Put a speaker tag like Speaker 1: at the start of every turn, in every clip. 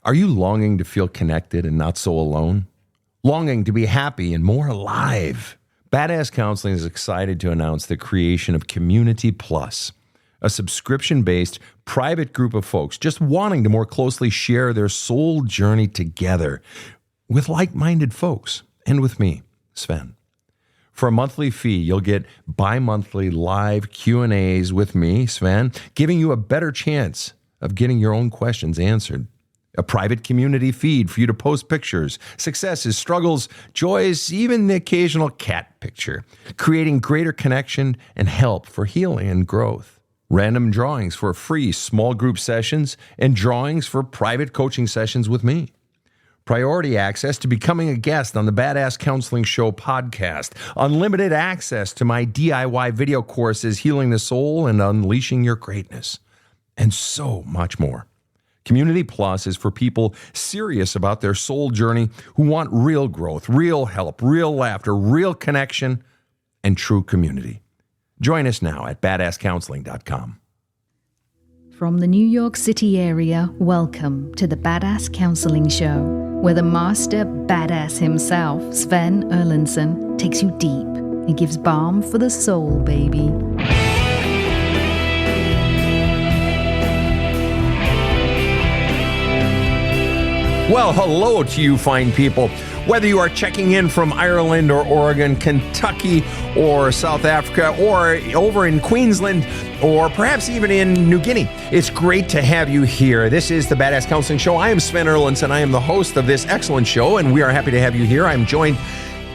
Speaker 1: Are you longing to feel connected and not so alone? Longing to be happy and more alive? Badass Counseling is excited to announce the creation of Community Plus, a subscription-based private group of folks just wanting to more closely share their soul journey together with like-minded folks and with me, Sven. For a monthly fee, you'll get bi-monthly live Q&As with me, Sven, giving you a better chance of getting your own questions answered. A private community feed for you to post pictures, successes, struggles, joys, even the occasional cat picture, creating greater connection and help for healing and growth. Random drawings for free small group sessions and drawings for private coaching sessions with me. Priority access to becoming a guest on the Badass Counseling Show podcast. Unlimited access to my DIY video courses, Healing the Soul and Unleashing Your Greatness. And so much more. Community Plus is for people serious about their soul journey who want real growth, real help, real laughter, real connection, and true community. Join us now at badasscounseling.com.
Speaker 2: From the New York City area, welcome to the Badass Counseling Show, where the master badass himself, Sven Erlandson, takes you deep and gives balm for the soul, baby.
Speaker 1: Well, hello to you fine people. Whether you are checking in from Ireland or Oregon, Kentucky or South Africa or over in Queensland or perhaps even in New Guinea, it's great to have you here. This is the Badass Counseling Show. I am Sven Erlandson. I am the host of this excellent show, and we are happy to have you here. I'm joined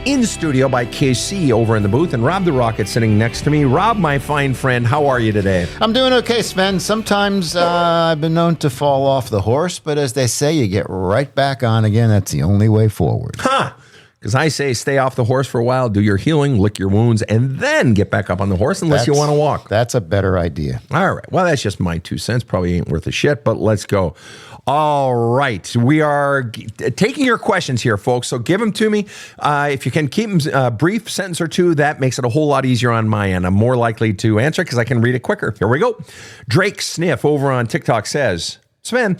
Speaker 1: in studio by KC over in the booth and Rob the Rocket sitting next to me. Rob, my fine friend, how are you today?
Speaker 3: I'm doing okay, Sven. Sometimes I've been known to fall off the horse, but as they say, you get right back on again. That's the only way forward.
Speaker 1: Huh. Because I say stay off the horse for a while, do your healing, lick your wounds, and then get back up on the horse unless you want to walk.
Speaker 3: That's a better idea.
Speaker 1: All right. Well, that's just my 2 cents. Probably ain't worth a shit, but let's go. All right. We are taking your questions here, folks. So give them to me. If you can keep them brief, sentence or two, that makes it a whole lot easier on my end. I'm more likely to answer because I can read it quicker. Here we go. Drake Sniff over on TikTok says, Sven,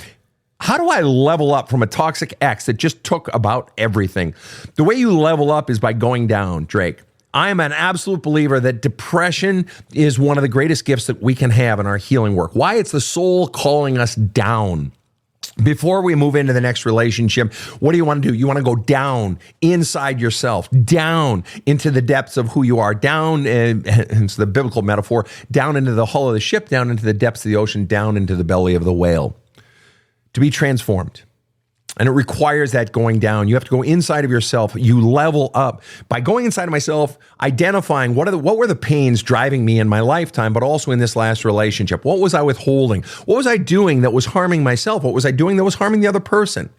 Speaker 1: how do I level up from a toxic ex that just took about everything? The way you level up is by going down, Drake. I am an absolute believer that depression is one of the greatest gifts that we can have in our healing work. Why? It's the soul calling us down. Before we move into the next relationship, what do you want to do? You want to go down inside yourself, down into the depths of who you are, down, it's the biblical metaphor, down into the hull of the ship, down into the depths of the ocean, down into the belly of the whale. To be transformed. And it requires that going down. You have to go inside of yourself. You level up by going inside of myself, identifying what were the pains driving me in my lifetime, but also in this last relationship. What was I withholding? What was I doing that was harming myself? What was I doing that was harming the other person?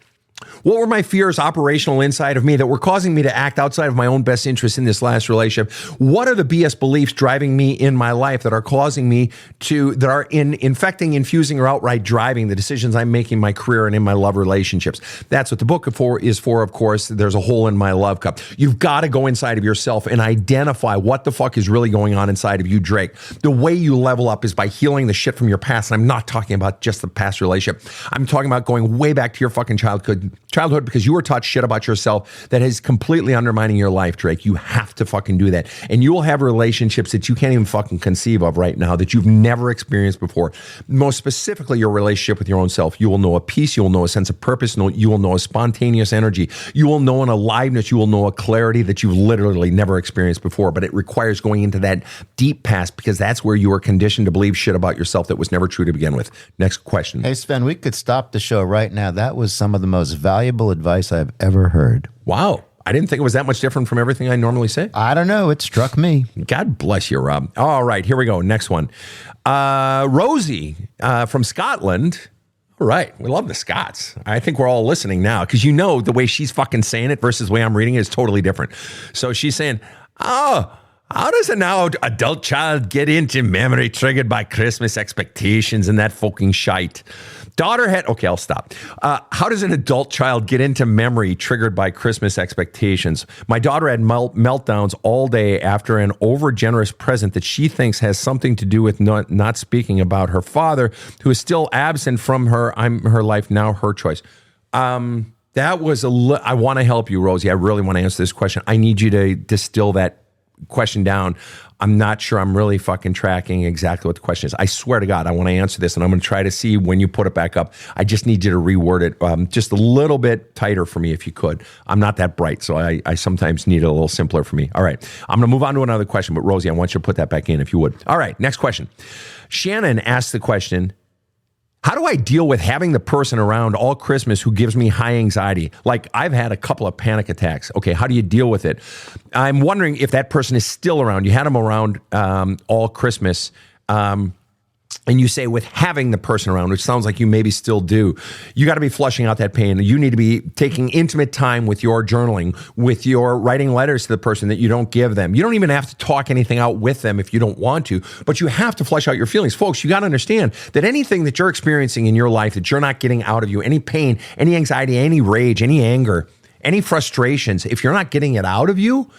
Speaker 1: What were my fears operational inside of me that were causing me to act outside of my own best interest in this last relationship? What are the BS beliefs driving me in my life that are causing me that are infecting, infusing, or outright driving the decisions I'm making in my career and in my love relationships? That's what the book is for, of course. There's a hole in my love cup. You've got to go inside of yourself and identify what the fuck is really going on inside of you, Drake. The way you level up is by healing the shit from your past. And I'm not talking about just the past relationship. I'm talking about going way back to your fucking childhood because you were taught shit about yourself that is completely undermining your life, Drake. You have to fucking do that. And you will have relationships that you can't even fucking conceive of right now that you've never experienced before. Most specifically, your relationship with your own self. You will know a peace. You will know a sense of purpose. You will know a spontaneous energy. You will know an aliveness. You will know a clarity that you've literally never experienced before. But it requires going into that deep past because that's where you were conditioned to believe shit about yourself that was never true to begin with. Next question.
Speaker 3: Hey, Sven, we could stop the show right now. That was some of the most valuable advice I've ever heard.
Speaker 1: Wow. I didn't think it was that much different from everything I normally say.
Speaker 3: I don't know. It struck me.
Speaker 1: God bless you, Rob. All right, here we go. Next one. Rosie from Scotland. All right. We love the Scots. I think we're all listening now because you know the way she's fucking saying it versus the way I'm reading it is totally different. So she's saying, oh, how does a now adult child get into memory triggered by Christmas expectations and that fucking shite? Okay, I'll stop. How does an adult child get into memory triggered by Christmas expectations? My daughter had meltdowns all day after an overgenerous present that she thinks has something to do with not speaking about her father, who is still absent from her life now, her choice. That was I want to help you, Rosie. I really want to answer this question. I need you to distill that question down. I'm not sure I'm really fucking tracking exactly what the question is. I swear to God, I want to answer this, and I'm going to try to see when you put it back up. I just need you to reword it just a little bit tighter for me if you could. I'm not that bright, so I sometimes need it a little simpler for me. All right. I'm going to move on to another question, but Rosie, I want you to put that back in if you would. All right, next question. Shannon asked the question, how do I deal with having the person around all Christmas who gives me high anxiety? Like, I've had a couple of panic attacks. Okay, how do you deal with it? I'm wondering if that person is still around. You had them around all Christmas. And you say with having the person around, which sounds like you maybe still do, you got to be flushing out that pain. You need to be taking intimate time with your journaling, with your writing letters to the person that you don't give them. You don't even have to talk anything out with them if you don't want to, but you have to flush out your feelings. Folks, you got to understand that anything that you're experiencing in your life that you're not getting out of you, any pain, any anxiety, any rage, any anger, any frustrations, if you're not getting it out of you,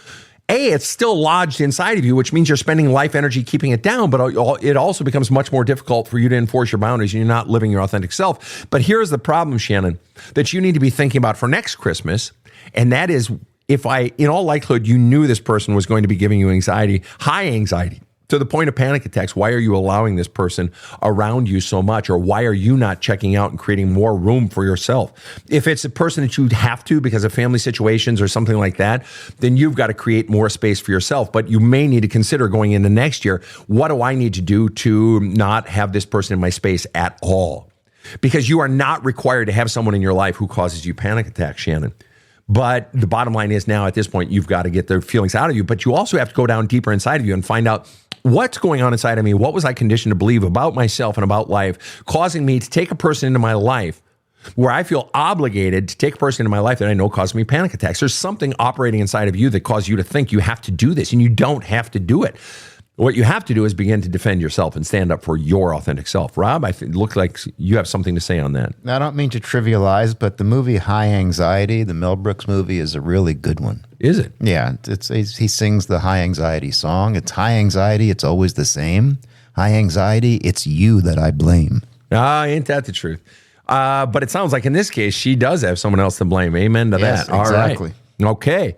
Speaker 1: it's still lodged inside of you, which means you're spending life energy keeping it down, but it also becomes much more difficult for you to enforce your boundaries and you're not living your authentic self. But here's the problem, Shannon, that you need to be thinking about for next Christmas, and that is if in all likelihood, you knew this person was going to be giving you anxiety, high anxiety, to the point of panic attacks, why are you allowing this person around you so much? Or why are you not checking out and creating more room for yourself? If it's a person that you have to because of family situations or something like that, then you've got to create more space for yourself. But you may need to consider going into next year, what do I need to do to not have this person in my space at all? Because you are not required to have someone in your life who causes you panic attacks, Shannon. But the bottom line is now at this point, you've got to get their feelings out of you, but you also have to go down deeper inside of you and find out what's going on inside of me. What was I conditioned to believe about myself and about life, causing me to take a person into my life where I feel obligated to take a person into my life that I know causes me panic attacks. There's something operating inside of you that causes you to think you have to do this, and you don't have to do it. What you have to do is begin to defend yourself and stand up for your authentic self. Rob, it looks like you have something to say on that.
Speaker 3: Now, I don't mean to trivialize, but the movie High Anxiety, the Mel Brooks movie, is a really good one.
Speaker 1: Is it?
Speaker 3: Yeah, he sings the High Anxiety song. It's high anxiety, it's always the same. High anxiety, it's you that I blame.
Speaker 1: Ain't that the truth? But it sounds like in this case, she does have someone else to blame. Amen to
Speaker 3: Yes,
Speaker 1: that.
Speaker 3: exactly.
Speaker 1: All right. Okay.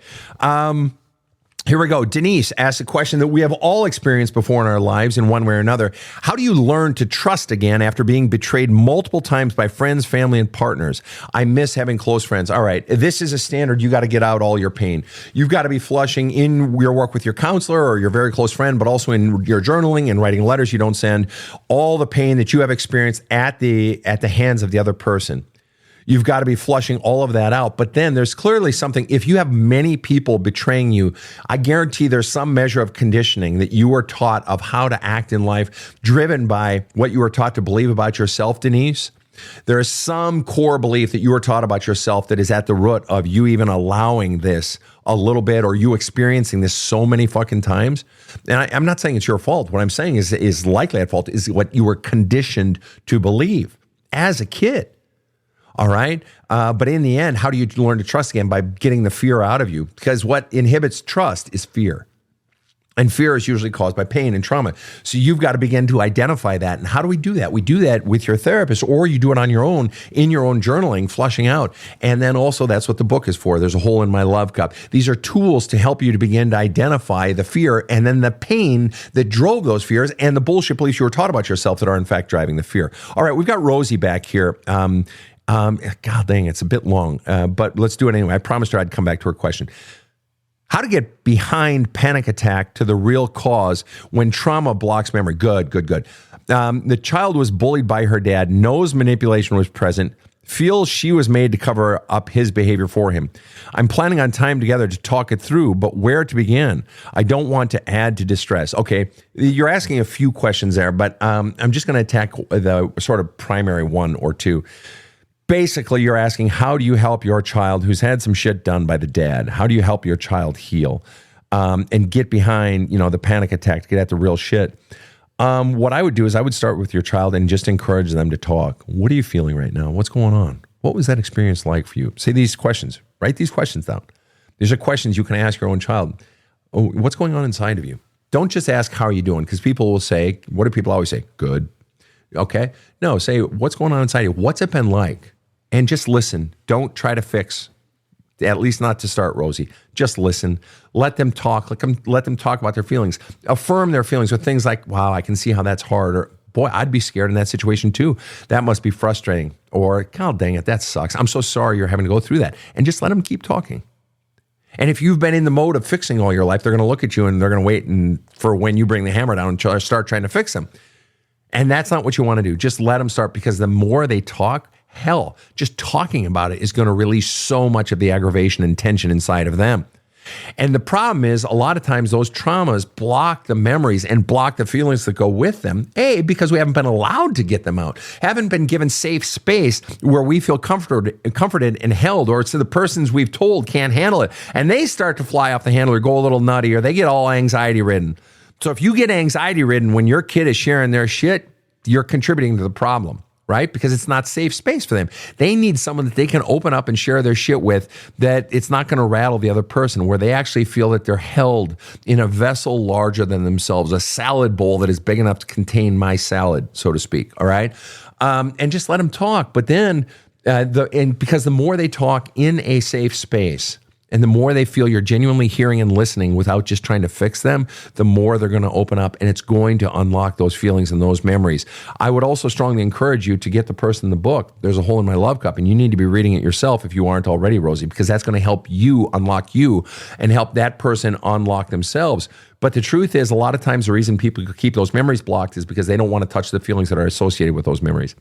Speaker 1: Here we go. Denise asked a question that we have all experienced before in our lives in one way or another. How do you learn to trust again after being betrayed multiple times by friends, family, and partners? I miss having close friends. All right. This is a standard. You got to get out all your pain. You've got to be flushing in your work with your counselor or your very close friend, but also in your journaling and writing letters you don't send, all the pain that you have experienced at the hands of the other person. You've got to be flushing all of that out. But then there's clearly something, if you have many people betraying you, I guarantee there's some measure of conditioning that you were taught of how to act in life, driven by what you were taught to believe about yourself, Denise. There is some core belief that you were taught about yourself that is at the root of you even allowing this a little bit, or you experiencing this so many fucking times. And I'm not saying it's your fault. What I'm saying is likely at fault is what you were conditioned to believe as a kid. All right. But in the end, how do you learn to trust again? By getting the fear out of you, because what inhibits trust is fear. And fear is usually caused by pain and trauma. So you've got to begin to identify that. And how do we do that? We do that with your therapist, or you do it on your own, in your own journaling, flushing out. And then also that's what the book is for. There's a hole in my love cup. These are tools to help you to begin to identify the fear and then the pain that drove those fears and the bullshit beliefs you were taught about yourself that are in fact driving the fear. All right, we've got Rosie back here. God dang, it's a bit long, but let's do it anyway. I promised her I'd come back to her question. How to get behind panic attack to the real cause when trauma blocks memory. Good. The child was bullied by her dad, knows manipulation was present, feels she was made to cover up his behavior for him. I'm planning on time together to talk it through, but where to begin? I don't want to add to distress. Okay, you're asking a few questions there, but I'm just going to attack the sort of primary one or two. Basically, you're asking, how do you help your child who's had some shit done by the dad? How do you help your child heal and get behind, the panic attack to get at the real shit? What I would do is I would start with your child and just encourage them to talk. What are you feeling right now? What's going on? What was that experience like for you? Say these questions. Write these questions down. These are questions you can ask your own child. Oh, what's going on inside of you? Don't just ask, how are you doing? Because people will say, what do people always say? Good. Okay. No, say, what's going on inside of you? What's it been like? and just listen. Don't try to fix. At least not to start, Rosie. Just listen. Let them talk. Let them talk about their feelings. Affirm their feelings with things like, wow, I can see how that's hard. Or, boy, I'd be scared in that situation too. That must be frustrating. Or, God dang it, that sucks. I'm so sorry you're having to go through that. And just let them keep talking. And if you've been in the mode of fixing all your life, they're going to look at you and they're going to wait for when you bring the hammer down and start trying to fix them. And that's not what you want to do. Just let them start, because the more they talk, hell, just talking about it is going to release so much of the aggravation and tension inside of them. And the problem is, a lot of times those traumas block the memories and block the feelings that go with them. A, because we haven't been allowed to get them out, haven't been given safe space where we feel comforted and held, or it's the persons we've told can't handle it. And they start to fly off the handle or go a little nutty, or they get all anxiety ridden. So if you get anxiety ridden when your kid is sharing their shit, you're contributing to the problem. Right? Because it's not safe space for them. They need someone that they can open up and share their shit with, that it's not going to rattle the other person, where they actually feel that they're held in a vessel larger than themselves, a salad bowl that is big enough to contain my salad, so to speak. All right. And just let them talk. But then, because the more they talk in a safe space, and the more they feel you're genuinely hearing and listening without just trying to fix them, the more they're going to open up, and it's going to unlock those feelings and those memories. I would also strongly encourage you to get the person the book, There's a Hole in My Love Cup, and you need to be reading it yourself if you aren't already, Rosie, because that's going to help you unlock you and help that person unlock themselves. But the truth is, a lot of times the reason people keep those memories blocked is because they don't want to touch the feelings that are associated with those memories.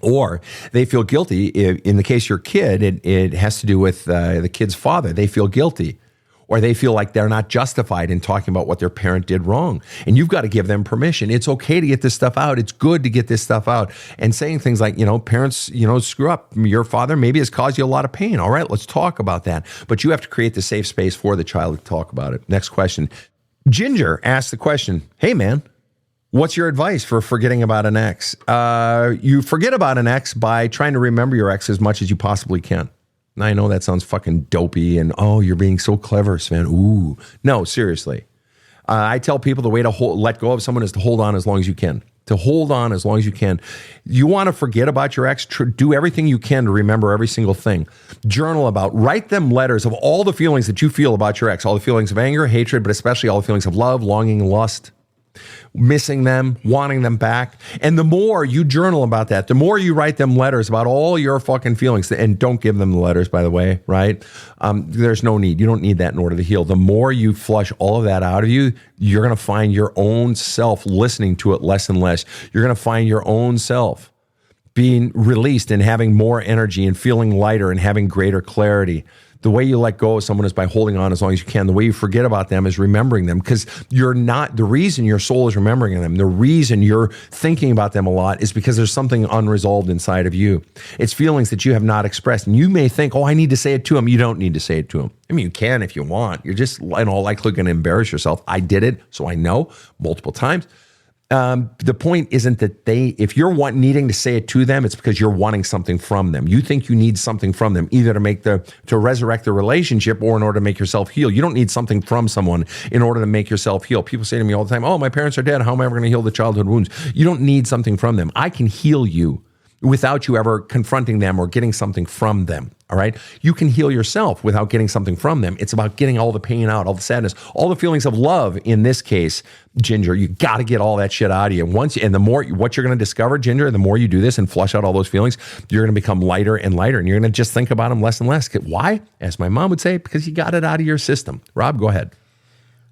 Speaker 1: Or they feel guilty. In the case of your kid, it has to do with the kid's father. They feel guilty, or they feel like they're not justified in talking about what their parent did wrong. And you've got to give them permission. It's okay to get this stuff out. It's good to get this stuff out. And saying things like, parents, screw up. Your father maybe has caused you a lot of pain. All right, let's talk about that. But you have to create the safe space for the child to talk about it. Next question. Ginger asked the question, hey, man, what's your advice for forgetting about an ex? You forget about an ex by trying to remember your ex as much as you possibly can. Now, I know that sounds fucking dopey and, oh, you're being so clever, Sven. Ooh. No, seriously. I tell people the way to let go of someone is to hold on as long as you can. To hold on as long as you can. You want to forget about your ex, do everything you can to remember every single thing. Journal write them letters of all the feelings that you feel about your ex, all the feelings of anger, hatred, but especially all the feelings of love, longing, lust, missing them, wanting them back. And the more you journal about that, the more you write them letters about all your fucking feelings, and don't give them the letters, by the way, right? There's no need. You don't need that in order to heal. The more you flush all of that out of you, you're going to find your own self listening to it less and less. You're going to find your own self being released and having more energy and feeling lighter and having greater clarity. The way you let go of someone is by holding on as long as you can. The way you forget about them is remembering them, because the reason your soul is remembering them, the reason you're thinking about them a lot is because there's something unresolved inside of you. It's feelings that you have not expressed. And you may think, oh, I need to say it to them. You don't need to say it to them. I mean, you can if you want. You're just in all likelihood going to embarrass yourself. I did it, so I know multiple times. The point isn't that if you're needing to say it to them, it's because you're wanting something from them. You think you need something from them, either to resurrect the relationship or in order to make yourself heal. You don't need something from someone in order to make yourself heal. People say to me all the time, oh, my parents are dead. How am I ever going to heal the childhood wounds? You don't need something from them. I can heal you without you ever confronting them or getting something from them. All right. You can heal yourself without getting something from them. It's about getting all the pain out, all the sadness, all the feelings of love. In this case, Ginger, you got to get all that shit out of you. What you're going to discover, Ginger, the more you do this and flush out all those feelings, you're going to become lighter and lighter, and you're going to just think about them less and less. Why? As my mom would say, because you got it out of your system. Rob, go ahead.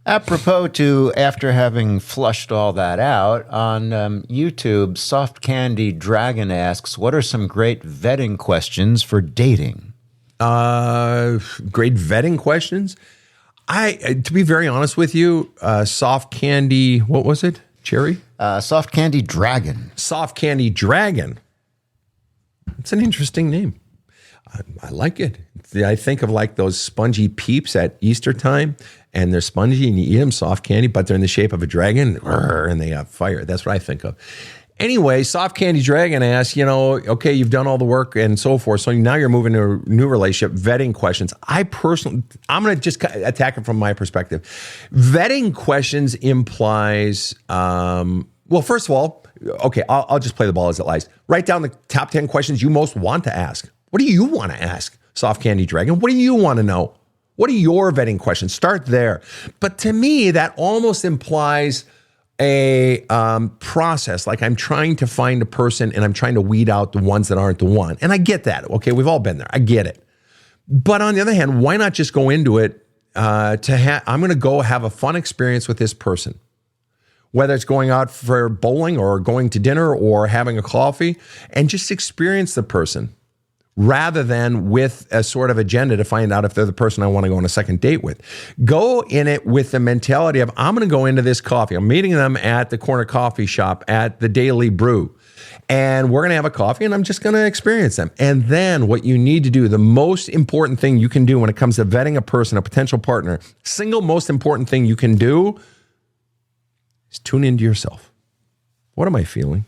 Speaker 3: Apropos to after having flushed all that out, on YouTube, Soft Candy Dragon asks, what are some great vetting questions for dating?
Speaker 1: Great vetting questions? To be very honest with you, Soft Candy, what was it? Cherry?
Speaker 3: Soft Candy Dragon.
Speaker 1: Soft Candy Dragon. It's an interesting name. I like it. I think of like those spongy peeps at Easter time, and they're spongy and you eat them, soft candy, but they're in the shape of a dragon, and they have fire. That's what I think of. Anyway, Soft Candy Dragon asks, okay, you've done all the work and so forth, so now you're moving to a new relationship, vetting questions. I'm going to just attack it from my perspective. Vetting questions implies, well, first of all, Okay, I'll just play the ball as it lies. Write down the top 10 questions you most want to ask. What do you want to ask, Soft Candy Dragon? What do you want to know? What are your vetting questions? Start there. But to me, that almost implies a process. Like I'm trying to find a person and I'm trying to weed out the ones that aren't the one. And I get that. Okay, we've all been there. I get it. But on the other hand, why not just go into it I'm going to go have a fun experience with this person. Whether it's going out for bowling or going to dinner or having a coffee, and just experience the person rather than with a sort of agenda to find out if they're the person I want to go on a second date with. Go in it with the mentality of, I'm going to go into this coffee. I'm meeting them at the corner coffee shop at the Daily Brew. And we're going to have a coffee and I'm just going to experience them. And then what you need to do, the most important thing you can do when it comes to vetting a person, a potential partner, single most important thing you can do is tune into yourself. What am I feeling?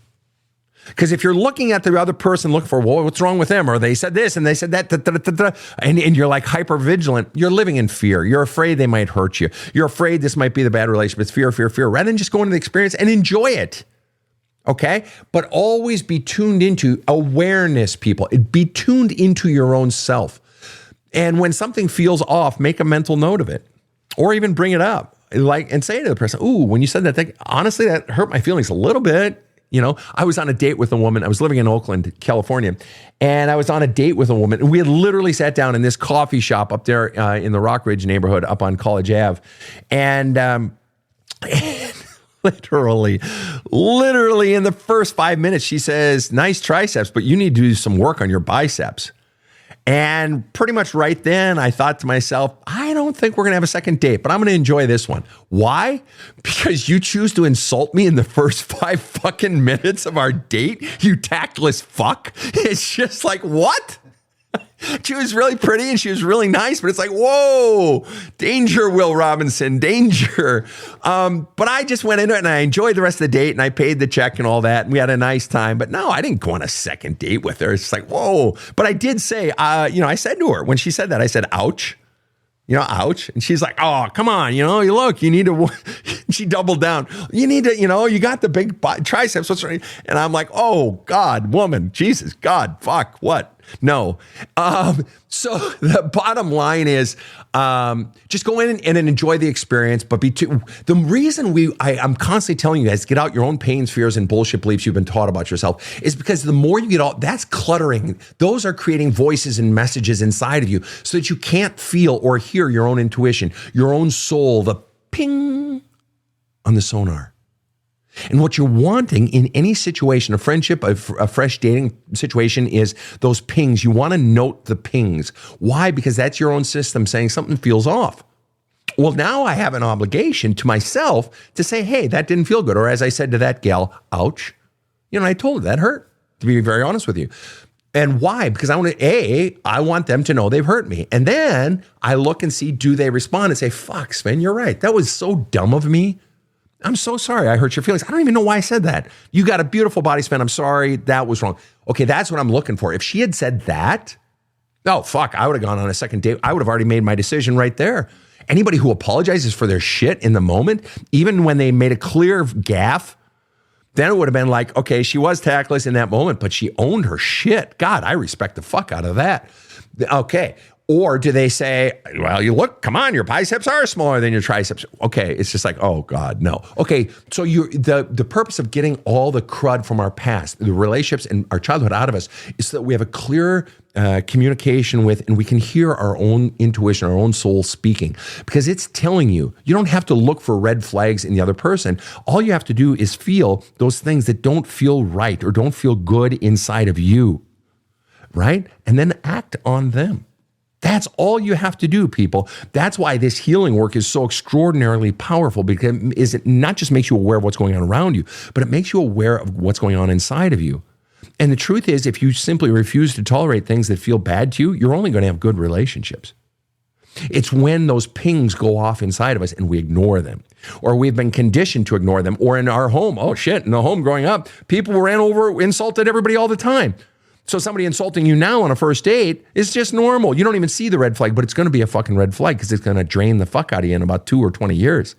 Speaker 1: Because if you're looking at the other person, looking for, well, what's wrong with them? Or they said this and they said that, and you're like hyper vigilant, you're living in fear. You're afraid they might hurt you. You're afraid this might be the bad relationship. It's fear, fear, fear. Rather than just go into the experience and enjoy it. Okay? But always be tuned into awareness, people. Be tuned into your own self. And when something feels off, make a mental note of it. Or even bring it up. And say to the person, ooh, when you said that thing, honestly, that hurt my feelings a little bit. You know, I was on a date with a woman. I was living in Oakland, California, and I was on a date with a woman. We had literally sat down in this coffee shop up there in the Rockridge neighborhood up on College Ave. And literally in the first 5 minutes, she says, nice triceps, but you need to do some work on your biceps. And pretty much right then, I thought to myself, I don't think we're going to have a second date, but I'm going to enjoy this one. Why? Because you choose to insult me in the first 5 fucking minutes of our date, you tactless fuck. It's just like, what? She was really pretty and she was really nice, but it's like, whoa, danger, Will Robinson, danger. But I just went into it and I enjoyed the rest of the date and I paid the check and all that. And we had a nice time. But no, I didn't go on a second date with her. It's like, whoa. But I did say, I said to her when she said that, I said, ouch. Ouch. And she's like, oh, come on, you need to, she doubled down. You need to, you got the big triceps. What's right? And I'm like, oh God, woman, Jesus, God, fuck, what? No. So the bottom line is, just go in and enjoy the experience, but the reason I'm constantly telling you guys, get out your own pains, fears, and bullshit beliefs you've been taught about yourself is because the more you get out, that's cluttering. Those are creating voices and messages inside of you so that you can't feel or hear your own intuition, your own soul, the ping on the sonar. And what you're wanting in any situation, a friendship, a fresh dating situation, is those pings. You want to note the pings. Why? Because that's your own system saying something feels off. Well, now I have an obligation to myself to say, hey, that didn't feel good. Or as I said to that gal, ouch. I told her that hurt, to be very honest with you. And why? Because I want them to know they've hurt me. And then I look and see, do they respond and say, fuck, Sven, you're right. That was so dumb of me. I'm so sorry I hurt your feelings. I don't even know why I said that. You got a beautiful body, Sven. I'm sorry. That was wrong. Okay, that's what I'm looking for. If she had said that, oh, fuck, I would have gone on a second date. I would have already made my decision right there. Anybody who apologizes for their shit in the moment, even when they made a clear gaffe, then it would have been like, okay, she was tactless in that moment, but she owned her shit. God, I respect the fuck out of that. Okay. Or do they say, well, come on, your biceps are smaller than your triceps. Okay, it's just like, oh God, no. Okay, so the purpose of getting all the crud from our past, the relationships and our childhood out of us, is so that we have a clear communication with, and we can hear our own intuition, our own soul speaking. Because it's telling you don't have to look for red flags in the other person. All you have to do is feel those things that don't feel right or don't feel good inside of you, right? And then act on them. That's all you have to do, people. That's why this healing work is so extraordinarily powerful, because it not just makes you aware of what's going on around you, but it makes you aware of what's going on inside of you. And the truth is, if you simply refuse to tolerate things that feel bad to you, you're only going to have good relationships. It's when those pings go off inside of us and we ignore them, or we've been conditioned to ignore them, or in our home, oh shit, in the home growing up, people ran over, insulted everybody all the time. So somebody insulting you now on a first date is just normal. You don't even see the red flag, but it's going to be a fucking red flag because it's going to drain the fuck out of you in about 2 or 20 years.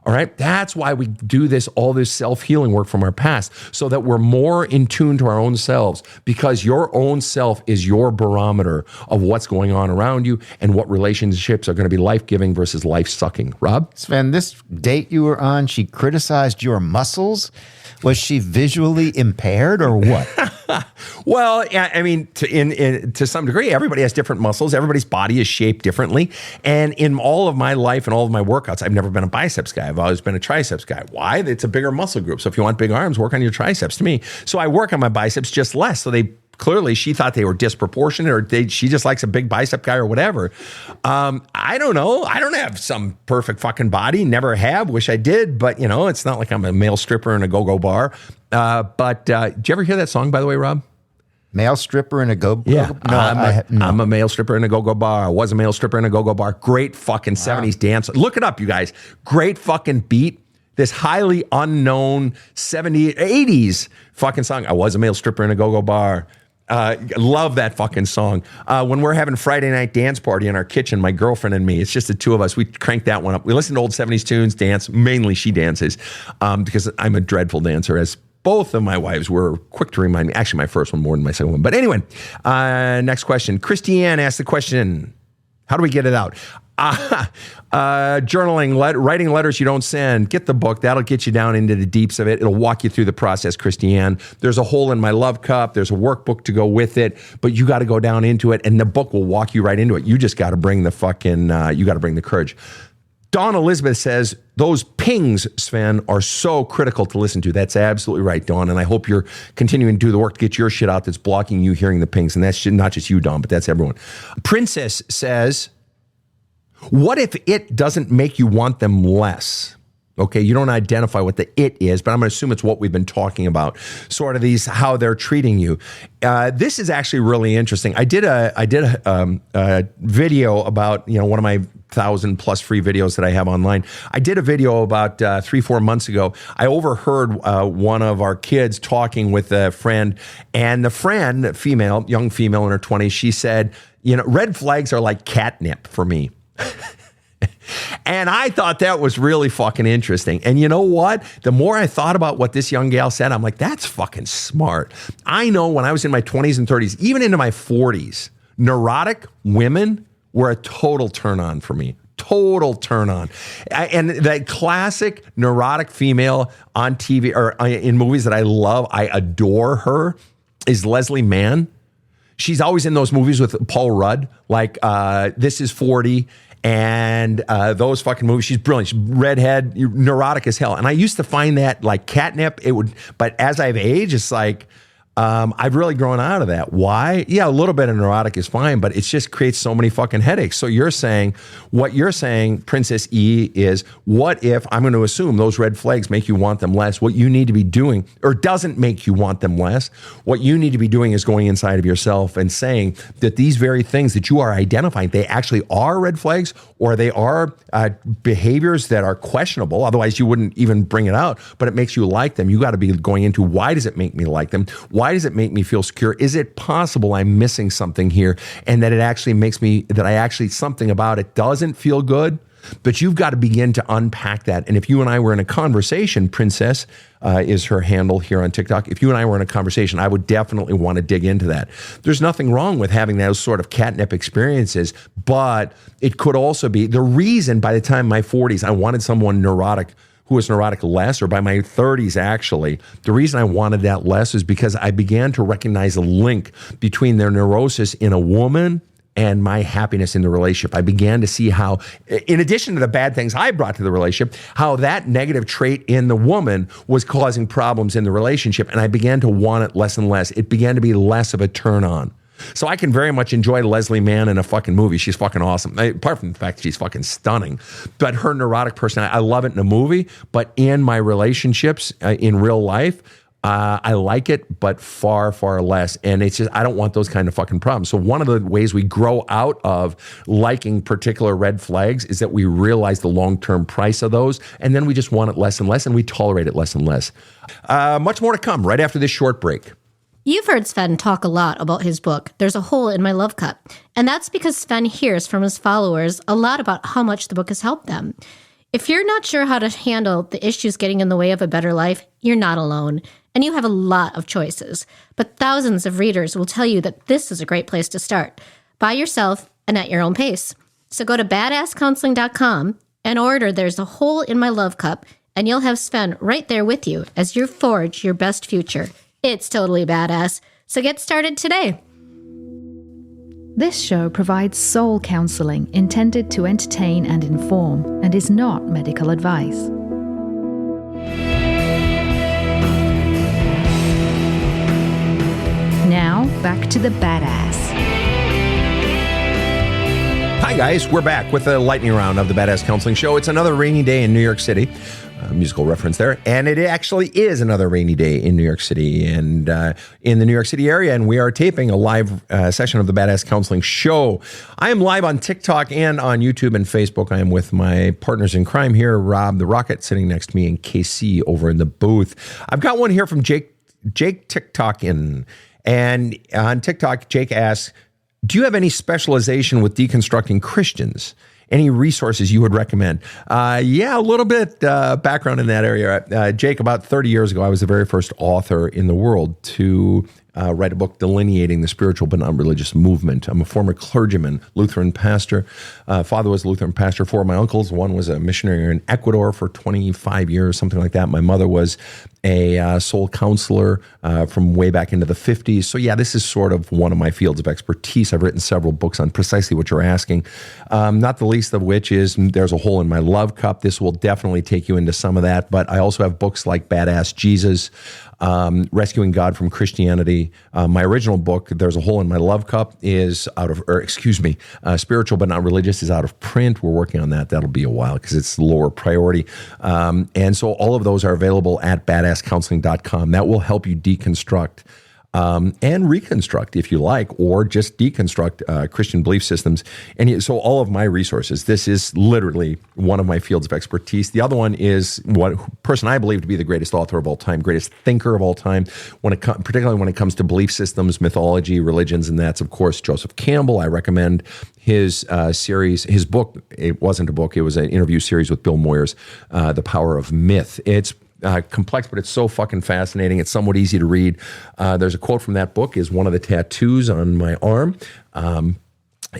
Speaker 1: All right. That's why we do all this self-healing work from our past, so that we're more in tune to our own selves, because your own self is your barometer of what's going on around you and what relationships are going to be life-giving versus life-sucking. Rob?
Speaker 3: Sven, this date you were on, she criticized your muscles. Was she visually impaired or what?
Speaker 1: Well, I mean, to some degree, everybody has different muscles. Everybody's body is shaped differently. And in all of my life and all of my workouts, I've never been a biceps guy. I've always been a triceps guy. Why? It's a bigger muscle group. So if you want big arms, work on your triceps to me. So I work on my biceps just less. So clearly she thought they were disproportionate, or she just likes a big bicep guy or whatever. I don't know. I don't have some perfect fucking body. Never have. Wish I did. But, it's not like I'm a male stripper in a go-go bar. But did you ever hear that song, by the way, Rob?
Speaker 3: Male stripper in a go-go?
Speaker 1: Yeah.
Speaker 3: No,
Speaker 1: I'm a male stripper in a go-go bar. I was a male stripper in a go-go bar. Great fucking 70s dance. Look it up, you guys. Great fucking beat. This highly unknown 70s, 80s fucking song. I was a male stripper in a go-go bar. Love that fucking song. When we're having Friday night dance party in our kitchen, my girlfriend and me, it's just the two of us. We crank that one up. We listen to old 70s tunes, dance. Mainly she dances because I'm a dreadful dancer, as both of my wives were quick to remind me. Actually, my first one more than my second one. But anyway, next question. Christiane asked the question, how do we get it out? Journaling, writing letters you don't send. Get the book. That'll get you down into the deeps of it. It'll walk you through the process, Christiane. There's a hole in my love cup. There's a workbook to go with it, but you got to go down into it, and the book will walk you right into it. You just got to bring the courage. Dawn Elizabeth says, those pings, Sven, are so critical to listen to. That's absolutely right, Dawn. And I hope you're continuing to do the work to get your shit out that's blocking you hearing the pings. And that's not just you, Dawn, but that's everyone. Princess says, what if it doesn't make you want them less? Okay, you don't identify what the it is, but I'm going to assume it's what we've been talking about, sort of how they're treating you. This is actually really interesting. I did a video about, one of my 1,000+ free videos that I have online. I did a video about 3-4 months ago. I overheard one of our kids talking with a friend, and the friend, young female in her 20s, she said, red flags are like catnip for me. And I thought that was really fucking interesting. And you know what? The more I thought about what this young gal said, I'm like, that's fucking smart. I know when I was in my 20s and 30s, even into my 40s, neurotic women were a total turn on for me. Total turn on. And that classic neurotic female on TV or in movies that I love, I adore her, is Leslie Mann. She's always in those movies with Paul Rudd, like This Is 40 and those fucking movies. She's brilliant. She's redhead, neurotic as hell. And I used to find that like catnip. But as I've aged, it's like I've really grown out of that. Why? Yeah, a little bit of neurotic is fine, but it just creates so many fucking headaches. So what you're saying, Princess E, is what if, I'm going to assume those red flags make you want them less. What you need to be doing, or doesn't make you want them less, what you need to be doing is going inside of yourself and saying that these very things that you are identifying, they actually are red flags, or they are behaviors that are questionable. Otherwise, you wouldn't even bring it out, but it makes you like them. You got to be going into, why does it make me like them? Why does it make me feel secure? Is it possible I'm missing something here, and that it actually makes me, that something about it doesn't feel good? But you've got to begin to unpack that. And if you and I were in a conversation, Princess is her handle here on TikTok. If you and I were in a conversation, I would definitely want to dig into that. There's nothing wrong with having those sort of catnip experiences, but it could also be the reason by the time my 40s, I wanted someone neurotic who was neurotic less, or by my 30s, actually, the reason I wanted that less is because I began to recognize a link between their neurosis in a woman and my happiness in the relationship. I began to see how, in addition to the bad things I brought to the relationship, how that negative trait in the woman was causing problems in the relationship. And I began to want it less and less. It began to be less of a turn on. So I can very much enjoy Leslie Mann in a fucking movie. She's fucking awesome. Apart from the fact that she's fucking stunning. But her neurotic personality, I love it in a movie. But in my relationships, in real life, I like it, but far, far less. And it's just, I don't want those kind of fucking problems. So one of the ways we grow out of liking particular red flags is that we realize the long-term price of those. And then we just want it less and less, and we tolerate it less and less. Much more to come right after this short break.
Speaker 4: You've heard Sven talk a lot about his book, There's a Hole in My Love Cup. And that's because Sven hears from his followers a lot about how much the book has helped them. If you're not sure how to handle the issues getting in the way of a better life, you're not alone. And you have a lot of choices. But thousands of readers will tell you that this is a great place to start, by yourself and at your own pace. So go to badasscounseling.com and order There's a Hole in My Love Cup, and you'll have Sven right there with you as you forge your best future. It's totally badass. So get started today.
Speaker 2: This show provides soul counseling intended to entertain and inform and is not medical advice. Now, back to the badass.
Speaker 1: Hi, guys. We're back with the lightning round of the Badass Counseling Show. It's another rainy day in New York City. Musical reference there. And it actually is another rainy day in New York City and in the New York City area. And we are taping a live session of the Badass Counseling Show. I am live on TikTok and on YouTube and Facebook. I am with my partners in crime here, Rob the Rocket sitting next to me and KC over in the booth. I've got one here from Jake TikToking. And on TikTok, Jake asks, do you have any specialization with deconstructing Christians? Any resources you would recommend? Yeah, a little bit background in that area. Jake, about 30 years ago, I was the very first author in the world to write a book delineating the spiritual but not religious movement. I'm a former clergyman, Lutheran pastor. Father was a Lutheran pastor. Four of my uncles. One was a missionary in Ecuador for 25 years, something like that. My mother was a soul counselor from way back into the 50s. So yeah, this is sort of one of my fields of expertise. I've written several books on precisely what you're asking, not the least of which is There's a Hole in My Love Cup. This will definitely take you into some of that, but I also have books like Badass Jesus, Rescuing God from Christianity. My original book, There's a Hole in My Love Cup, is Spiritual but Not Religious is out of print. We're working on that. That'll be a while because it's lower priority. And so all of those are available at badasscounseling.com. That will help you deconstruct and reconstruct, if you like, or just deconstruct Christian belief systems. And so all of my resources, this is literally one of my fields of expertise. The other one is what person I believe to be the greatest author of all time, greatest thinker of all time, particularly when it comes to belief systems, mythology, religions, and that's, of course, Joseph Campbell. I recommend his series, his book. It wasn't a book. It was an interview series with Bill Moyers, The Power of Myth. It's complex, but it's so fucking fascinating. It's somewhat easy to read. There's a quote from that book is one of the tattoos on my arm.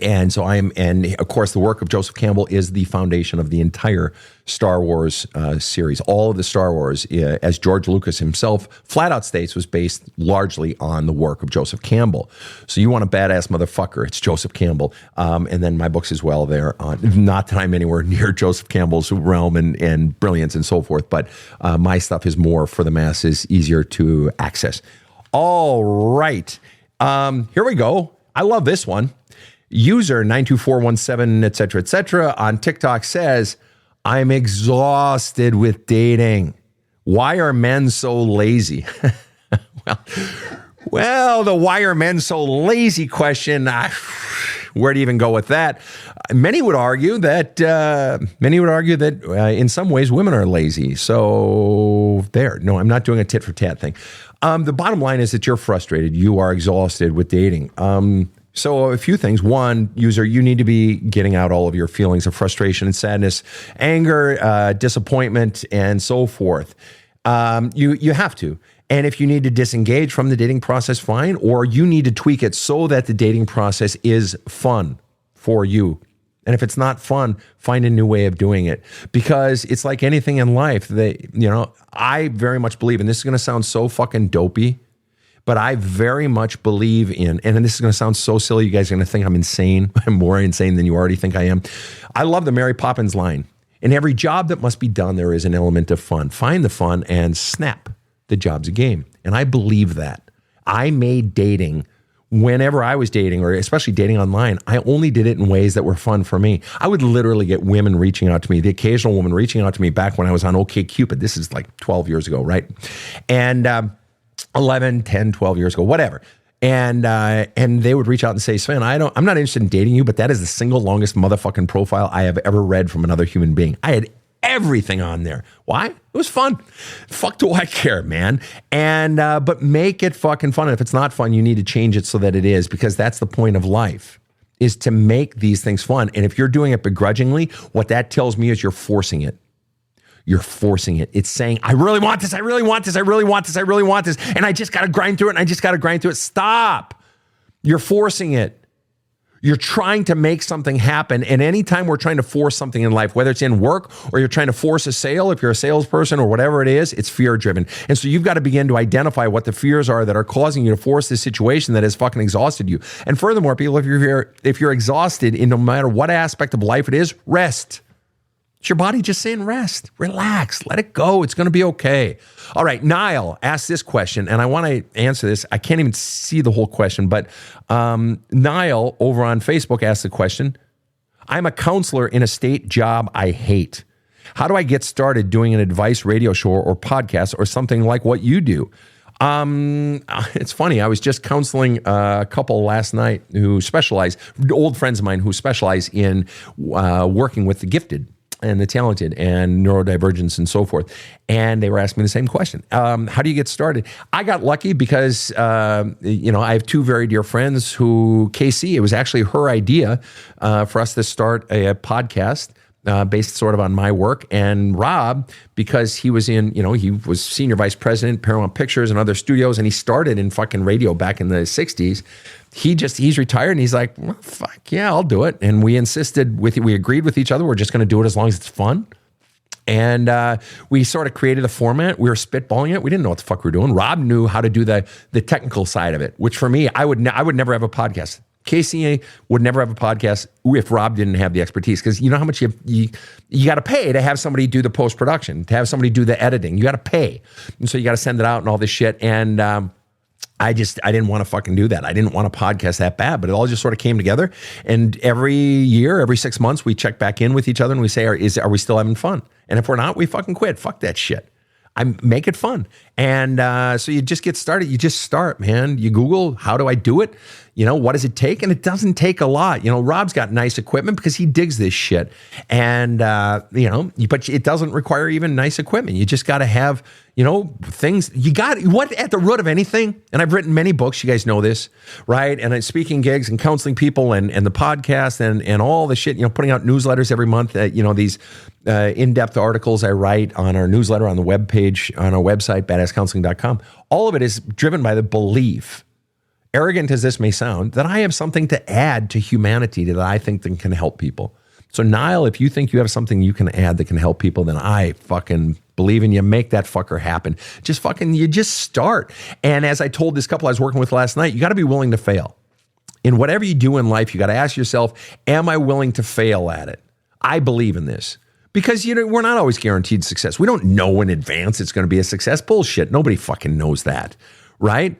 Speaker 1: And of course, the work of Joseph Campbell is the foundation of the entire Star Wars series. All of the Star Wars, as George Lucas himself flat out states, was based largely on the work of Joseph Campbell. So you want a badass motherfucker, it's Joseph Campbell. And then my books as well there. Not that I'm anywhere near Joseph Campbell's realm and brilliance and so forth, but my stuff is more for the masses, easier to access. All right. Here we go. I love this one. User 92417, et cetera, on TikTok says, I'm exhausted with dating. Why are men so lazy? well, the why are men so lazy question, where do you even go with that? Many would argue that in some ways women are lazy. So there. No, I'm not doing a tit for tat thing. The bottom line is that you're frustrated. You are exhausted with dating. So a few things. One, user, you need to be getting out all of your feelings of frustration and sadness, anger, disappointment, and so forth. You have to. And if you need to disengage from the dating process, fine. Or you need to tweak it so that the dating process is fun for you. And if it's not fun, find a new way of doing it. Because it's like anything in life. I very much believe, and this is going to sound so fucking dopey, but I very much believe in, and this is going to sound so silly, you guys are going to think I'm insane. I'm more insane than you already think I am. I love the Mary Poppins line. In every job that must be done, there is an element of fun. Find the fun and snap. The job's a game. And I believe that. I made dating, whenever I was dating, or especially dating online, I only did it in ways that were fun for me. I would literally get women reaching out to me, the occasional woman reaching out to me back when I was on OkCupid. This is like 12 years ago, right? And 11, 10, 12 years ago, whatever. And they would reach out and say, Sven, I'm not interested in dating you, but that is the single longest motherfucking profile I have ever read from another human being. I had everything on there. Why? It was fun. Fuck do I care, man? And but make it fucking fun. And if it's not fun, you need to change it so that it is, because that's the point of life, is to make these things fun. And if you're doing it begrudgingly, what that tells me is you're forcing it. You're forcing it. It's saying, I really want this. I really want this. I really want this. I really want this. And I just got to grind through it. And I just got to grind through it. Stop. You're forcing it. You're trying to make something happen. And anytime we're trying to force something in life, whether it's in work or you're trying to force a sale, if you're a salesperson or whatever it is, it's fear driven. And so you've got to begin to identify what the fears are that are causing you to force this situation that has fucking exhausted you. And furthermore, people, if you're exhausted in no matter what aspect of life it is, rest. It's your body just saying rest, relax, let it go. It's going to be okay. All right, Niall asked this question, and I want to answer this. I can't even see the whole question, but Niall over on Facebook asked the question, I'm a counselor in a state job I hate. How do I get started doing an advice radio show or podcast or something like what you do? It's funny. I was just counseling a couple last night who specialize, old friends of mine who specialize in working with the gifted and the talented and neurodivergence and so forth. And they were asking me the same question. How do you get started? I got lucky because, I have two very dear friends who, Casey, it was actually her idea for us to start a podcast based sort of on my work. And Rob, because he was he was senior vice president, Paramount Pictures and other studios, and he started in fucking radio back in the 60s. He's retired and he's like, well, fuck yeah, I'll do it. And we agreed with each other. We're just going to do it as long as it's fun. And we sort of created a format. We were spitballing it. We didn't know what the fuck we were doing. Rob knew how to do the technical side of it, which for me, I would never have a podcast. KCA would never have a podcast if Rob didn't have the expertise. Because you know how much you got to pay to have somebody do the post-production, to have somebody do the editing. You got to pay. And so you got to send it out and all this shit. And I didn't want to fucking do that. I didn't want a podcast that bad, but it all just sort of came together. And every year, every 6 months, we check back in with each other and we say, are we still having fun? And if we're not, we fucking quit. Fuck that shit. I make it fun. And so you just get started. You just start, man. You Google, how do I do it? What does it take? And it doesn't take a lot. Rob's got nice equipment because he digs this shit. And, but it doesn't require even nice equipment. You just got to have, things. You got what at the root of anything. And I've written many books. You guys know this, right? And I'm speaking gigs and counseling people and the podcast and all the shit, putting out newsletters every month, these in-depth articles I write on our newsletter on the webpage, on our website, badasscounseling.com. All of it is driven by the belief, arrogant as this may sound, that I have something to add to humanity that I think that can help people. So Niall, if you think you have something you can add that can help people, then I fucking believe in you. Make that fucker happen. You just start. And as I told this couple I was working with last night, you got to be willing to fail. In whatever you do in life, you got to ask yourself, am I willing to fail at it? I believe in this. Because, we're not always guaranteed success. We don't know in advance it's going to be a success. Bullshit. Nobody fucking knows that, right?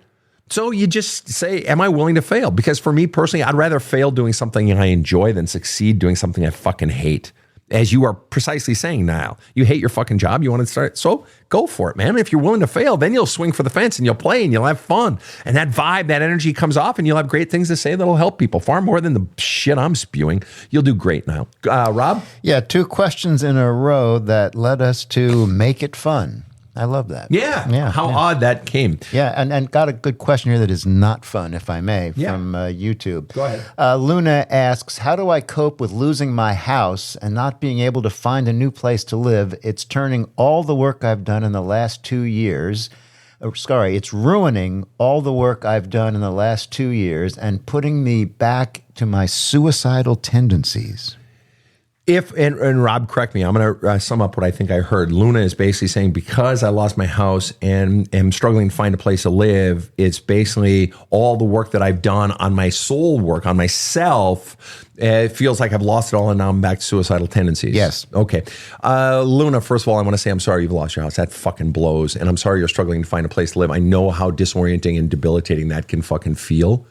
Speaker 1: So you just say, am I willing to fail? Because for me personally, I'd rather fail doing something I enjoy than succeed doing something I fucking hate. As you are precisely saying now, you hate your fucking job. You want to start. So go for it, man. If you're willing to fail, then you'll swing for the fence and you'll play and you'll have fun. And that vibe, that energy comes off and you'll have great things to say that'll help people far more than the shit I'm spewing. You'll do great now. Rob?
Speaker 3: Yeah, 2 questions in a row that led us to make it fun. I love that.
Speaker 1: Yeah. How odd that came.
Speaker 3: Yeah, and got a good question here that is not fun, if I may, from YouTube.
Speaker 1: Go ahead.
Speaker 3: Luna asks, how do I cope with losing my house and not being able to find a new place to live? It's turning all the work I've done in the last 2 years. It's ruining all the work I've done in the last 2 years and putting me back to my suicidal tendencies.
Speaker 1: And Rob, correct me, I'm going to sum up what I think I heard. Luna is basically saying, because I lost my house and am struggling to find a place to live, it's basically all the work that I've done on my soul work, on myself. It feels like I've lost it all and now I'm back to suicidal tendencies.
Speaker 3: Yes.
Speaker 1: Okay. Luna, first of all, I want to say I'm sorry you've lost your house. That fucking blows. And I'm sorry you're struggling to find a place to live. I know how disorienting and debilitating that can fucking feel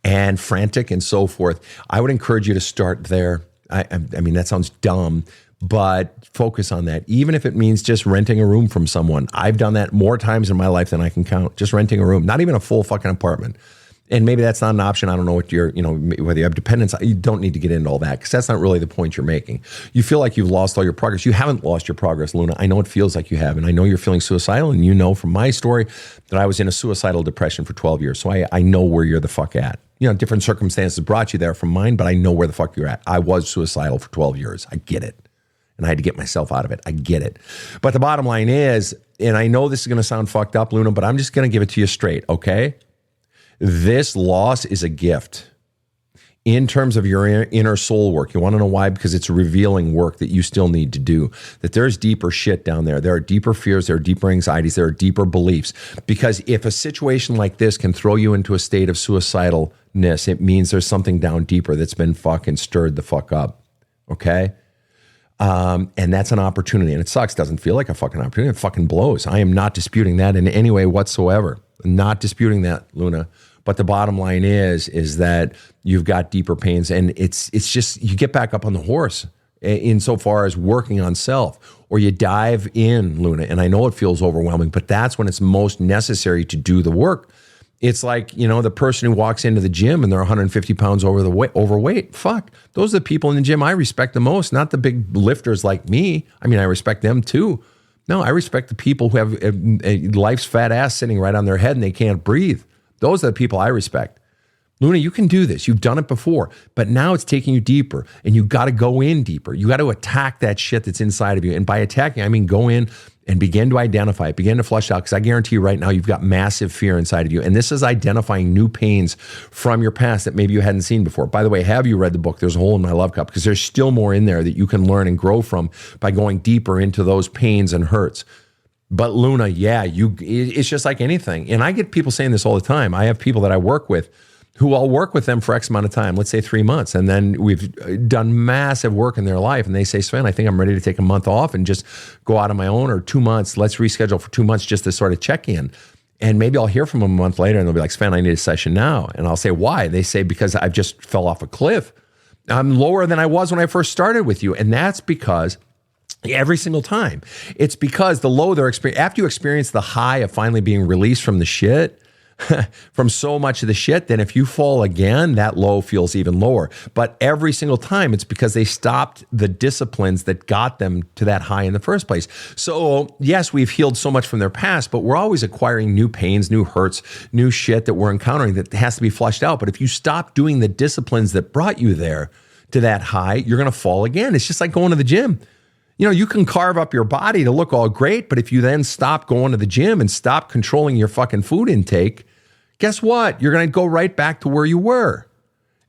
Speaker 1: and frantic and so forth. I would encourage you to start there. I mean, that sounds dumb, but focus on that. Even if it means just renting a room from someone. I've done that more times in my life than I can count. Just renting a room, not even a full fucking apartment. And maybe that's not an option. I don't know what whether you have dependents. You don't need to get into all that because that's not really the point you're making. You feel like you've lost all your progress. You haven't lost your progress, Luna. I know it feels like you have. And I know you're feeling suicidal. And you know from my story that I was in a suicidal depression for 12 years. So I know where you're the fuck at. Different circumstances brought you there from mine, but I know where the fuck you're at. I was suicidal for 12 years. I get it. and I had to get myself out of it. I get it. But the bottom line is, and I know this is going to sound fucked up, Luna, but I'm just going to give it to you straight, okay? This loss is a gift in terms of your inner soul work. You want to know why? Because it's revealing work that you still need to do, that there's deeper shit down there. There are deeper fears, there are deeper anxieties, there are deeper beliefs. Because if a situation like this can throw you into a state of suicidalness, it means there's something down deeper that's been fucking stirred the fuck up, okay? And that's an opportunity, and it sucks. Doesn't feel like a fucking opportunity. It fucking blows. I am not disputing that in any way whatsoever. Not disputing that, Luna. But the bottom line is that you've got deeper pains, and it's just, you get back up on the horse insofar as working on self, or you dive in, Luna. And I know it feels overwhelming, but that's when it's most necessary to do the work. It's like, the person who walks into the gym and they're 150 pounds overweight. Fuck, those are the people in the gym I respect the most, not the big lifters like me. I mean, I respect them too. No, I respect the people who have life's fat ass sitting right on their head and they can't breathe. Those are the people I respect. Luna, you can do this. You've done it before, but now it's taking you deeper, and you got to go in deeper. You got to attack that shit that's inside of you. And by attacking, I mean go in and begin to identify it, begin to flush out, because I guarantee you right now you've got massive fear inside of you. And this is identifying new pains from your past that maybe you hadn't seen before. By the way, have you read the book, There's a Hole in My Love Cup? Because there's still more in there that you can learn and grow from by going deeper into those pains and hurts. But Luna, yeah, it's just like anything. And I get people saying this all the time. I have people that I work with who I'll work with them for X amount of time, let's say 3 months. And then we've done massive work in their life. And they say, Sven, I think I'm ready to take a month off and just go out on my own, or 2 months. Let's reschedule for 2 months just to sort of check in. And maybe I'll hear from them a month later and they'll be like, Sven, I need a session now. And I'll say, why? They say, because I've just fell off a cliff. I'm lower than I was when I first started with you. And that's because every single time, it's because the low they're experiencing, after you experience the high of finally being released from the shit, from so much of the shit, then if you fall again, that low feels even lower. But every single time, it's because they stopped the disciplines that got them to that high in the first place. So yes, we've healed so much from their past, but we're always acquiring new pains, new hurts, new shit that we're encountering that has to be flushed out. But if you stop doing the disciplines that brought you there to that high, you're going to fall again. It's just like going to the gym. You can carve up your body to look all great, but if you then stop going to the gym and stop controlling your fucking food intake, guess what? You're going to go right back to where you were.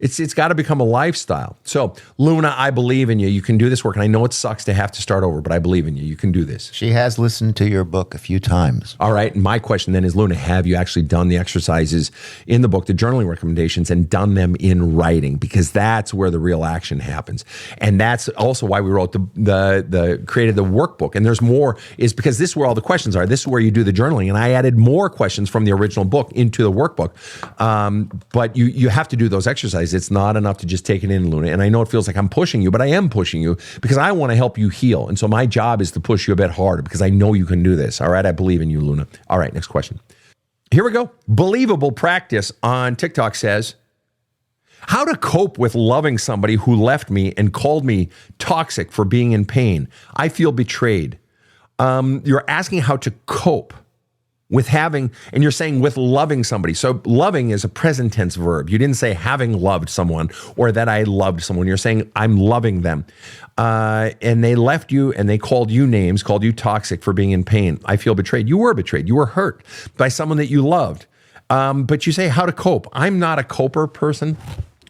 Speaker 1: It's got to become a lifestyle. So, Luna, I believe in you. You can do this work. And I know it sucks to have to start over, but I believe in you. You can do this.
Speaker 3: She has listened to your book a few times.
Speaker 1: All right. And my question then is, Luna, have you actually done the exercises in the book, the journaling recommendations, and done them in writing? Because that's where the real action happens. And that's also why we wrote created the workbook. And there's more, is because this is where all the questions are. This is where you do the journaling. And I added more questions from the original book into the workbook. But you have to do those exercises. It's not enough to just take it in, Luna. And I know it feels like I'm pushing you, but I am pushing you because I want to help you heal. And so my job is to push you a bit harder because I know you can do this. All right. I believe in you, Luna. All right. Next question. Here we go. Believable Practice on TikTok says, how to cope with loving somebody who left me and called me toxic for being in pain. I feel betrayed. You're asking how to cope with having, and you're saying with loving somebody. So loving is a present tense verb. You didn't say having loved someone or that I loved someone. You're saying I'm loving them. And they left you and they called you names, called you toxic for being in pain. I feel betrayed. You were betrayed. You were hurt by someone that you loved. But you say how to cope. I'm not a coper person.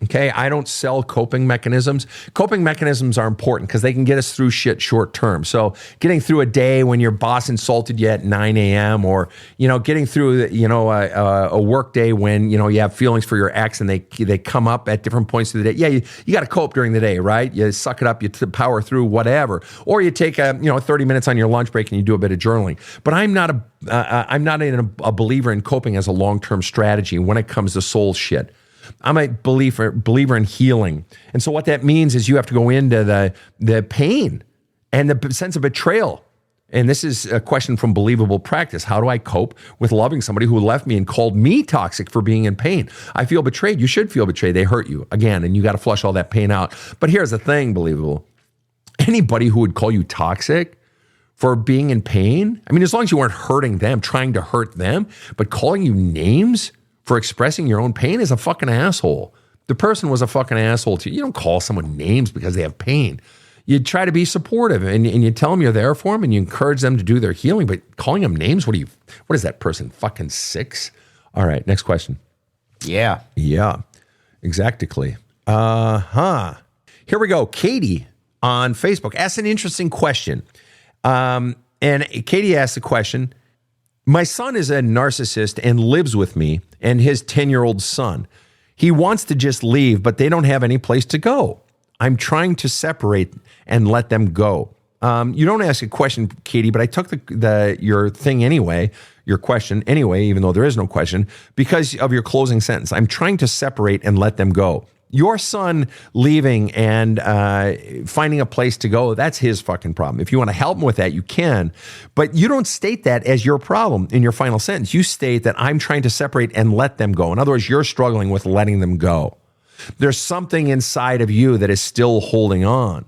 Speaker 1: Okay, I don't sell coping mechanisms. Coping mechanisms are important because they can get us through shit short term. So getting through a day when your boss insulted you at 9 a.m. or, getting through, a work day when, you have feelings for your ex and they come up at different points of the day. Yeah, you got to cope during the day, right? You suck it up, you power through whatever. Or you take 30 minutes on your lunch break and you do a bit of journaling. But I'm not a believer in coping as a long-term strategy when it comes to soul shit. I'm a believer in healing. And so what that means is you have to go into the pain and the sense of betrayal. And this is a question from Believable Practice. How do I cope with loving somebody who left me and called me toxic for being in pain? I feel betrayed. You should feel betrayed. They hurt you again, and you got to flush all that pain out. But here's the thing, Believable. Anybody who would call you toxic for being in pain, I mean, as long as you weren't hurting them, trying to hurt them, but calling you names for expressing your own pain is a fucking asshole. The person was a fucking asshole to you. You don't call someone names because they have pain. You try to be supportive and you tell them you're there for them and you encourage them to do their healing, but calling them names, what is that person, fucking 6? All right, next question.
Speaker 3: Yeah.
Speaker 1: Yeah, exactly. Here we go. Katie on Facebook asked an interesting question. And Katie asked the question, my son is a narcissist and lives with me and his 10-year-old son. He wants to just leave, but they don't have any place to go. I'm trying to separate and let them go. You don't ask a question, Katie, but I took your thing anyway, your question anyway, even though there is no question, because of your closing sentence. I'm trying to separate and let them go. Your son leaving and finding a place to go, that's his fucking problem. If you want to help him with that, you can. But you don't state that as your problem in your final sentence. You state that I'm trying to separate and let them go. In other words, you're struggling with letting them go. There's something inside of you that is still holding on.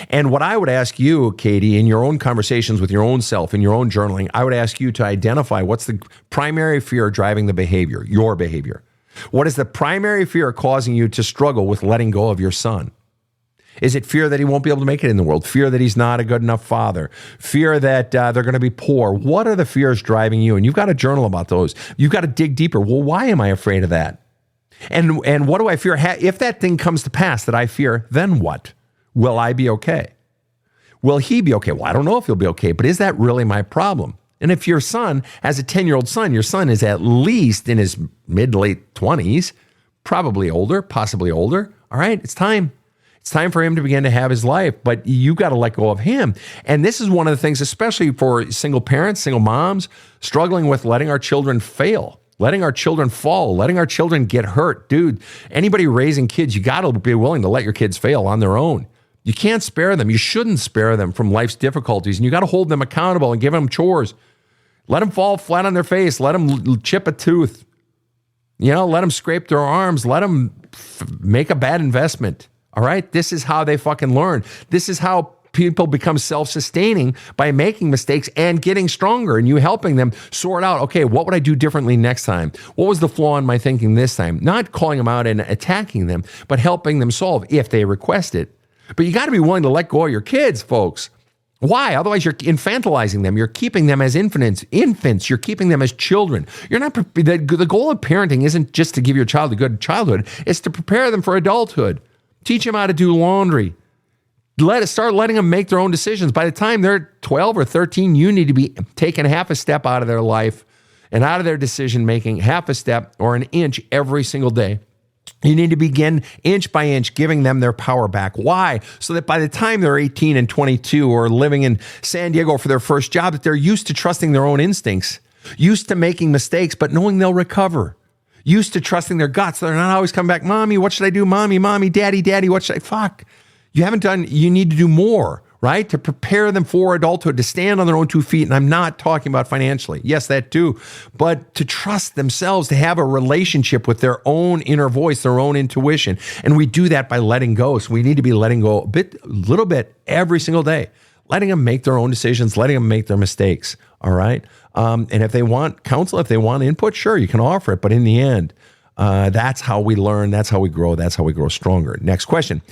Speaker 1: And what I would ask you, Katie, in your own conversations with your own self, in your own journaling, I would ask you to identify what's the primary fear driving the behavior, your behavior. What is the primary fear causing you to struggle with letting go of your son? Is it fear that he won't be able to make it in the world? Fear that he's not a good enough father? Fear that they're going to be poor? What are the fears driving you? And you've got to journal about those. You've got to dig deeper. Well, why am I afraid of that? And what do I fear? If that thing comes to pass that I fear, then what? Will I be okay? Will he be okay? Well, I don't know if he'll be okay, but is that really my problem? And if your son has a 10-year-old son, your son is at least in his mid to late 20s, probably older, possibly older. All right, it's time. It's time for him to begin to have his life, but you got to let go of him. And this is one of the things, especially for single parents, single moms, struggling with letting our children fail, letting our children fall, letting our children get hurt. Dude, anybody raising kids, you got to be willing to let your kids fail on their own. You can't spare them. You shouldn't spare them from life's difficulties. And you got to hold them accountable and give them chores. Let them fall flat on their face. Let them chip a tooth. Let them scrape their arms. Let them make a bad investment. All right? This is how they fucking learn. This is how people become self-sustaining, by making mistakes and getting stronger, and you helping them sort out, okay, what would I do differently next time? What was the flaw in my thinking this time? Not calling them out and attacking them, but helping them solve if they request it. But you got to be willing to let go of your kids, folks. Why? Otherwise, you're infantilizing them. You're keeping them as infants. You're keeping them as children. You're not. The goal of parenting isn't just to give your child a good childhood. It's to prepare them for adulthood. Teach them how to do laundry. Start letting them make their own decisions. By the time they're 12 or 13, you need to be taking half a step out of their life and out of their decision making, half a step or an inch every single day. You need to begin inch by inch giving them their power back. Why? So that by the time they're 18 and 22 or living in San Diego for their first job, that they're used to trusting their own instincts, used to making mistakes, but knowing they'll recover, used to trusting their guts. They're not always coming back, Mommy, what should I do? Mommy, Daddy, what should I? Fuck. You need to do more, right? To prepare them for adulthood, to stand on their own 2 feet. And I'm not talking about financially. Yes, that too. But to trust themselves, to have a relationship with their own inner voice, their own intuition. And we do that by letting go. So we need to be letting go a little bit every single day, letting them make their own decisions, letting them make their mistakes. All right. And if they want counsel, if they want input, sure, you can offer it. But in the end, that's how we learn. That's how we grow. That's how we grow stronger. Next question.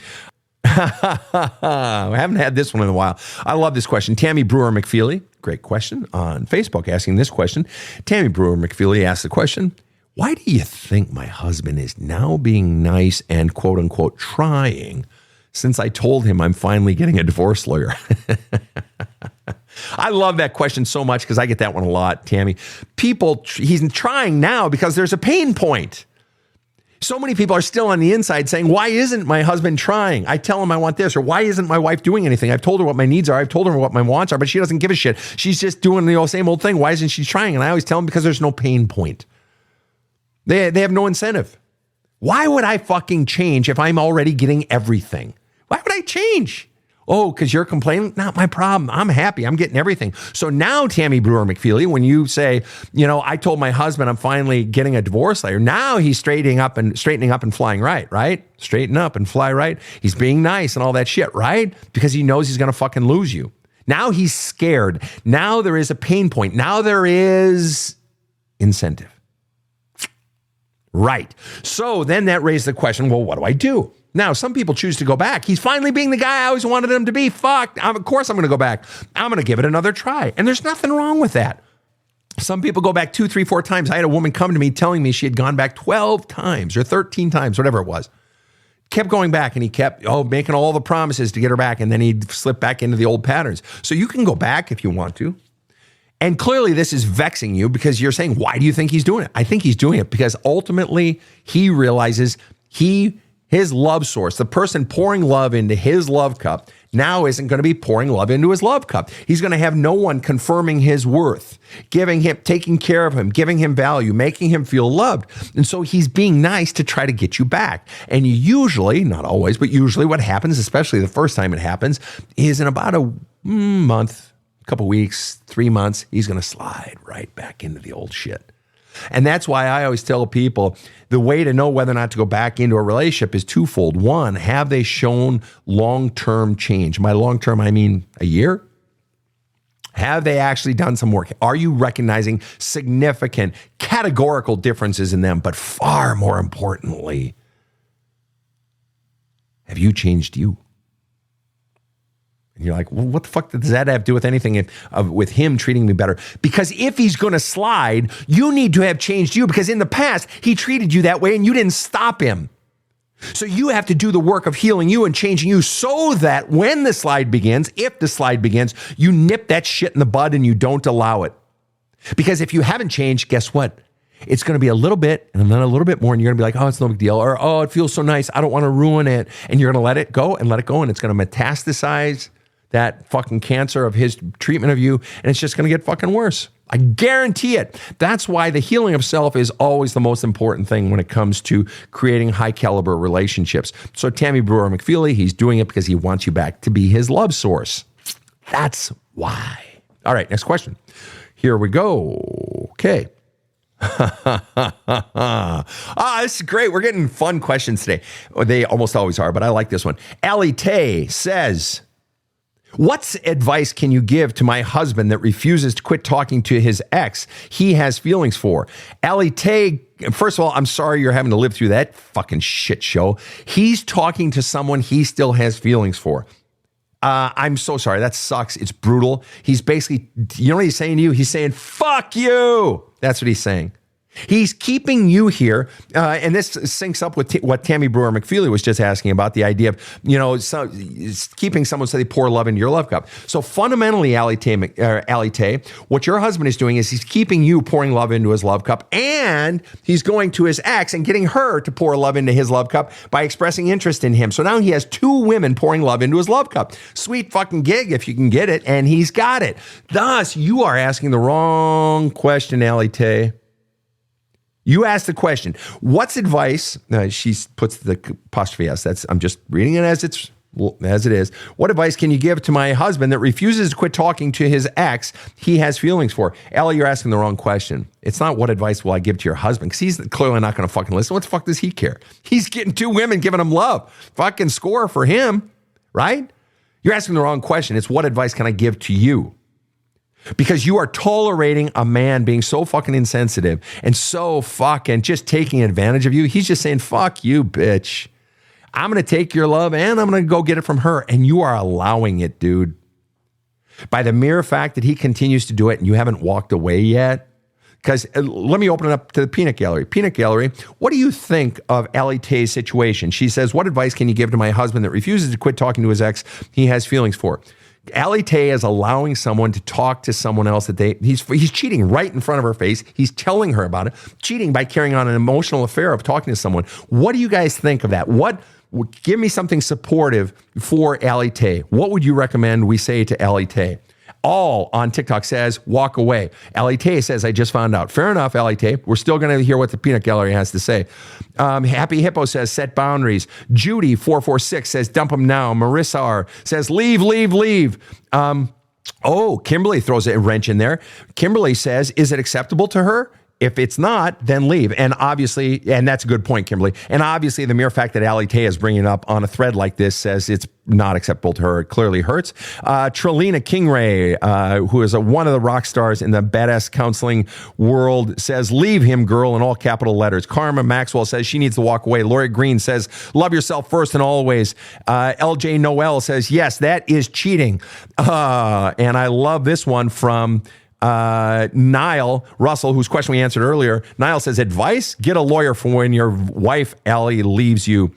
Speaker 1: I haven't had this one in a while. I love this question. Tammy Brewer McFeely, great question, on Facebook asking this question. Tammy Brewer McFeely asked the question, why do you think my husband is now being nice and quote unquote trying since I told him I'm finally getting a divorce lawyer? I love that question so much because I get that one a lot, Tammy. He's trying now because there's a pain point. So many people are still on the inside saying, why isn't my husband trying? I tell him I want this, or why isn't my wife doing anything? I've told her what my needs are. I've told her what my wants are, but she doesn't give a shit. She's just doing the same old thing. Why isn't she trying? And I always tell them because there's no pain point. They have no incentive. Why would I fucking change if I'm already getting everything? Why would I change? Oh, because you're complaining? Not my problem. I'm happy. I'm getting everything. So now, Tammy Brewer McFeely, when you say, I told my husband I'm finally getting a divorce later, now he's straightening up and flying right? Straighten up and fly right. He's being nice and all that shit, right? Because he knows he's going to fucking lose you. Now he's scared. Now there is a pain point. Now there is incentive. Right. So then that raised the question, well, what do I do? Now, some people choose to go back. He's finally being the guy I always wanted him to be. Fuck. Of course I'm going to go back. I'm going to give it another try. And there's nothing wrong with that. Some people go back 2, 3, 4 times. I had a woman come to me telling me she had gone back 12 times or 13 times, whatever it was. Kept going back, and he kept making all the promises to get her back, and then he'd slip back into the old patterns. So you can go back if you want to. And clearly this is vexing you because you're saying, why do you think he's doing it? I think he's doing it because ultimately he realizes his love source, the person pouring love into his love cup, now isn't going to be pouring love into his love cup. He's going to have no one confirming his worth, taking care of him, giving him value, making him feel loved. And so he's being nice to try to get you back. And usually, not always, but usually what happens, especially the first time it happens, is in about a month, a couple weeks, 3 months, he's going to slide right back into the old shit. And that's why I always tell people the way to know whether or not to go back into a relationship is twofold. One, have they shown long-term change? By long-term, I mean a year. Have they actually done some work? Are you recognizing significant categorical differences in them? But far more importantly, have you changed you? And you're like, well, what the fuck does that have to do with anything with him treating me better? Because if he's going to slide, you need to have changed you, because in the past, he treated you that way and you didn't stop him. So you have to do the work of healing you and changing you so that when the slide begins, if the slide begins, you nip that shit in the bud and you don't allow it. Because if you haven't changed, guess what? It's going to be a little bit and then a little bit more, and you're going to be like, oh, it's no big deal. Or, oh, it feels so nice. I don't want to ruin it. And you're going to let it go, and it's going to metastasize that fucking cancer of his treatment of you, and it's just going to get fucking worse. I guarantee it. That's why the healing of self is always the most important thing when it comes to creating high caliber relationships. So Tammy Brewer McFeely, he's doing it because he wants you back to be his love source. That's why. All right, next question. Here we go. Okay. This is great. We're getting fun questions today. They almost always are, but I like this one. Allie Tay says, what advice can you give to my husband that refuses to quit talking to his ex he has feelings for? Allie Tay, first of all, I'm sorry you're having to live through that fucking shit show. He's talking to someone he still has feelings for. I'm so sorry. That sucks. It's brutal. He's basically, you know what he's saying to you? He's saying, fuck you. That's what he's saying. He's keeping you here, and this syncs up with what Tammy Brewer McFeely was just asking about, the idea of, keeping someone so they pour love into your love cup. So fundamentally, Allie Tay, what your husband is doing is he's keeping you pouring love into his love cup, and he's going to his ex and getting her to pour love into his love cup by expressing interest in him. So now he has 2 women pouring love into his love cup. Sweet fucking gig if you can get it, and he's got it. Thus, you are asking the wrong question, Allie Tay. You asked the question, what's advice? She puts the apostrophe S. I'm just reading it as it is. What advice can you give to my husband that refuses to quit talking to his ex he has feelings for? Allie, you're asking the wrong question. It's not what advice will I give to your husband, because he's clearly not going to fucking listen. What the fuck does he care? He's getting 2 women giving him love. Fucking score for him, right? You're asking the wrong question. It's what advice can I give to you? Because you are tolerating a man being so fucking insensitive and so fucking just taking advantage of you. He's just saying, fuck you, bitch. I'm going to take your love and I'm going to go get it from her. And you are allowing it, dude. By the mere fact that he continues to do it and you haven't walked away yet. Because let me open it up to the Peanut Gallery. Peanut Gallery, what do you think of Allie Tay's situation? She says, what advice can you give to my husband that refuses to quit talking to his ex he has feelings for? Allie Tay is allowing someone to talk to someone else that he's cheating right in front of her face. He's telling her about it, cheating by carrying on an emotional affair of talking to someone. What do you guys think of that? Give me something supportive for Allie Tay. What would you recommend we say to Allie Tay? All on TikTok says, walk away. Allie Tay says, I just found out. Fair enough, Allie Tay. We're still going to hear what the Peanut Gallery has to say. Happy Hippo says, set boundaries. Judy, 446 says, dump them now. Marissa R says, leave. Kimberly throws a wrench in there. Kimberly says, is it acceptable to her If it's not, then leave. And obviously, and that's a good point, Kimberly. And obviously, the mere fact that Ali Tay is bringing it up on a thread like this says it's not acceptable to her. It clearly hurts. Trelina Kingray, who is one of the rock stars in the badass counseling world, says, leave him, girl, in all capital letters. Karma Maxwell says she needs to walk away. Lori Green says, love yourself first and always. LJ Noel says, yes, that is cheating. And I love this one from Niall Russell, whose question we answered earlier. Niall says, advice, get a lawyer for when your wife, Allie, leaves you.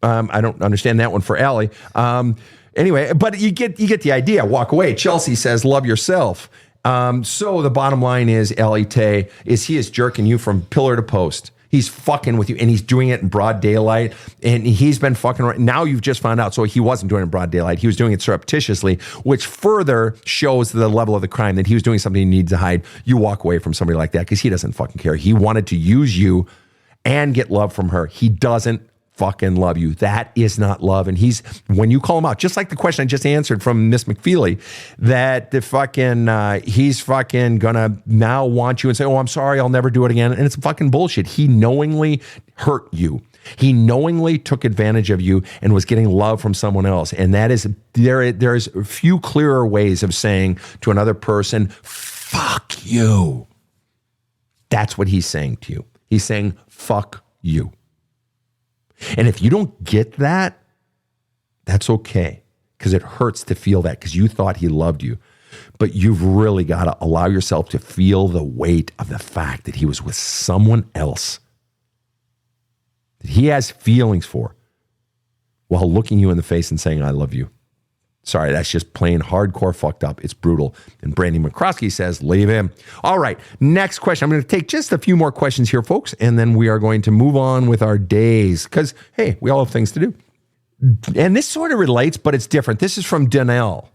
Speaker 1: I don't understand that one for Allie. Anyway, but you get the idea. Walk away. Chelsea says, love yourself. So the bottom line is, Allie Tay, he is jerking you from pillar to post. He's fucking with you, and he's doing it in broad daylight, and he's been fucking around. Now you've just found out, so he wasn't doing it in broad daylight. He was doing it surreptitiously, which further shows the level of the crime, that he was doing something he needs to hide. You walk away from somebody like that because he doesn't fucking care. He wanted to use you and get love from her. He doesn't fucking love you. That is not love. And when you call him out, just like the question I just answered from Miss McFeely, that the fucking, he's fucking gonna now want you and say, oh, I'm sorry, I'll never do it again. And it's fucking bullshit. He knowingly hurt you. He knowingly took advantage of you and was getting love from someone else. And that is, there's a few clearer ways of saying to another person, fuck you. That's what he's saying to you. He's saying, fuck you. And if you don't get that, that's okay, because it hurts to feel that, because you thought he loved you. But you've really got to allow yourself to feel the weight of the fact that he was with someone else that he has feelings for, while looking you in the face and saying, I love you. Sorry, that's just plain hardcore fucked up. It's brutal. And Brandy McCroskey says, leave him. All right, next question. I'm going to take just a few more questions here, folks, and then we are going to move on with our days, because, hey, we all have things to do. And this sort of relates, but it's different. This is from Donnell,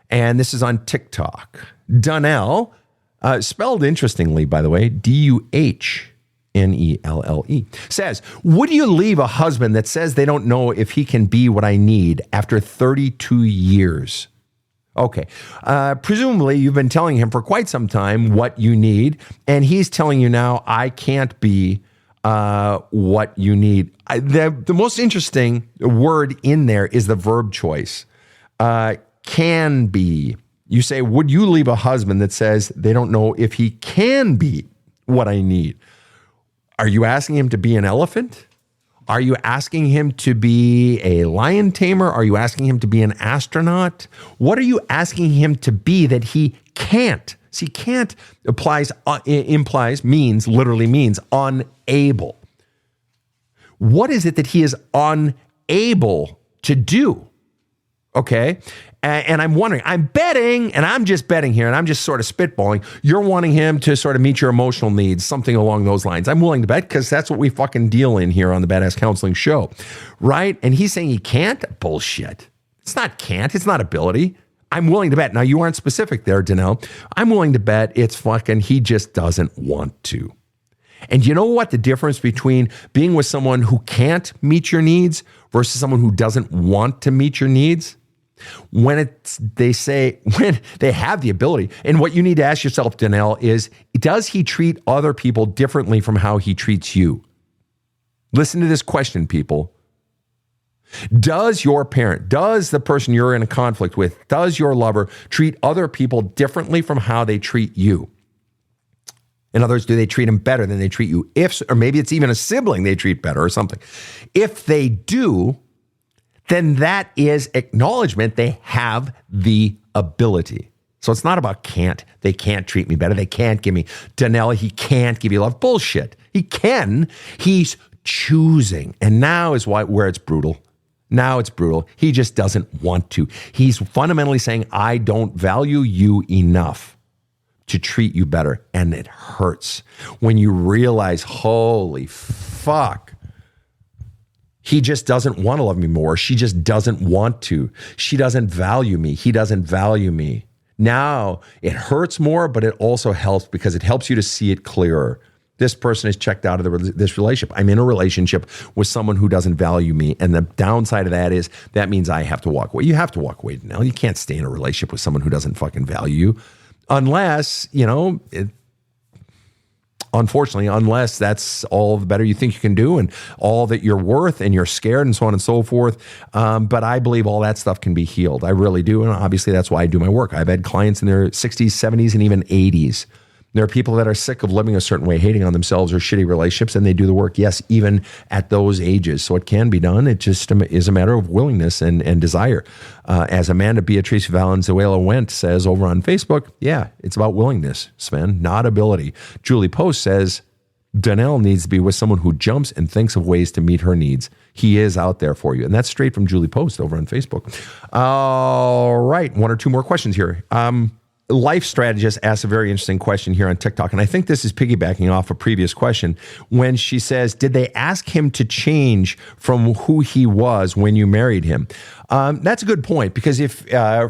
Speaker 1: and this is on TikTok. Donnell, spelled interestingly, by the way, Duhnelle, says, would you leave a husband that says they don't know if he can be what I need after 32 years? Okay. Presumably you've been telling him for quite some time what you need, and he's telling you now, I can't be what you need. The most interesting word in there is the verb choice. Can be. You say, would you leave a husband that says they don't know if he can be what I need? Are you asking him to be an elephant? Are you asking him to be a lion tamer? Are you asking him to be an astronaut? What are you asking him to be that he can't? See, can't literally means unable. What is it that he is unable to do? Okay. And I'm wondering, I'm betting, and I'm just betting here, and I'm just sort of spitballing, you're wanting him to sort of meet your emotional needs, something along those lines. I'm willing to bet, because that's what we fucking deal in here on the Badass Counseling Show, right? And he's saying he can't? Bullshit. It's not can't, it's not ability. I'm willing to bet. Now, you aren't specific there, Donnell. I'm willing to bet it's fucking, he just doesn't want to. And you know what the difference between being with someone who can't meet your needs versus someone who doesn't want to meet your needs? When they have the ability, and what you need to ask yourself, Donnell, is, does he treat other people differently from how he treats you? Listen to this question, people. Does your parent, does the person you're in a conflict with, does your lover treat other people differently from how they treat you? In other words, do they treat them better than they treat you? Or maybe it's even a sibling they treat better or something. If they do, then that is acknowledgement they have the ability. So it's not about can't. They can't treat me better. They can't give me. Donnell, he can't give you love. Bullshit. He can. He's choosing. And now is where it's brutal. Now it's brutal. He just doesn't want to. He's fundamentally saying, I don't value you enough to treat you better. And it hurts when you realize, holy fuck, he just doesn't want to love me more. She just doesn't want to. She doesn't value me. He doesn't value me. Now it hurts more, but it also helps because it helps you to see it clearer. This person is checked out of this relationship. I'm in a relationship with someone who doesn't value me. And the downside of that is that means I have to walk away. You have to walk away now. You can't stay in a relationship with someone who doesn't fucking value you unless, unfortunately, unless that's all the better you think you can do and all that you're worth and you're scared and so on and so forth. But I believe all that stuff can be healed. I really do. And obviously that's why I do my work. I've had clients in their 60s, 70s, and even 80s. There are people that are sick of living a certain way, hating on themselves or shitty relationships, and they do the work, yes, even at those ages. So it can be done. It just is a matter of willingness and desire. As Amanda Beatrice Valenzuela Went says over on Facebook, yeah, it's about willingness, Sven, not ability. Julie Post says, Donnell needs to be with someone who jumps and thinks of ways to meet her needs. He is out there for you. And that's straight from Julie Post over on Facebook. All right, one or two more questions here. Life Strategist asked a very interesting question here on TikTok, and I think this is piggybacking off a previous question when she says, did they ask him to change from who he was when you married him? That's a good point, because if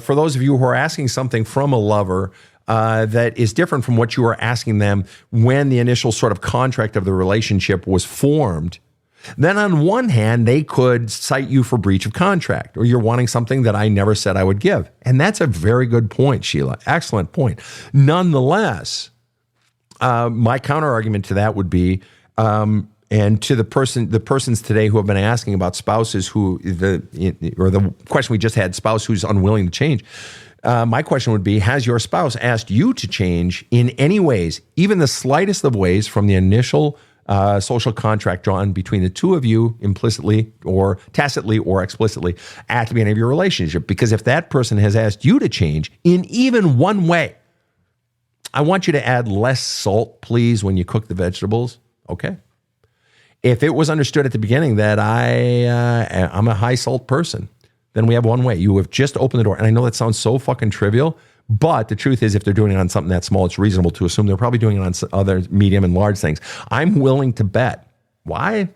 Speaker 1: for those of you who are asking something from a lover that is different from what you were asking them when the initial sort of contract of the relationship was formed, then on one hand, they could cite you for breach of contract, or you're wanting something that I never said I would give. And that's a very good point, Sheila. Excellent point. Nonetheless, my counter argument to that would be, and to the persons today who have been asking about spouses or the question we just had, spouse who's unwilling to change. My question would be, has your spouse asked you to change in any ways, even the slightest of ways from the initial social contract drawn between the two of you implicitly or tacitly or explicitly at the beginning of your relationship? Because if that person has asked you to change in even one way, I want you to add less salt, please, when you cook the vegetables. Okay. If it was understood at the beginning that I'm a high salt person, then we have one way. You have just opened the door. And I know that sounds so fucking trivial, but the truth is, if they're doing it on something that small, it's reasonable to assume they're probably doing it on other medium and large things. I'm willing to bet. Why?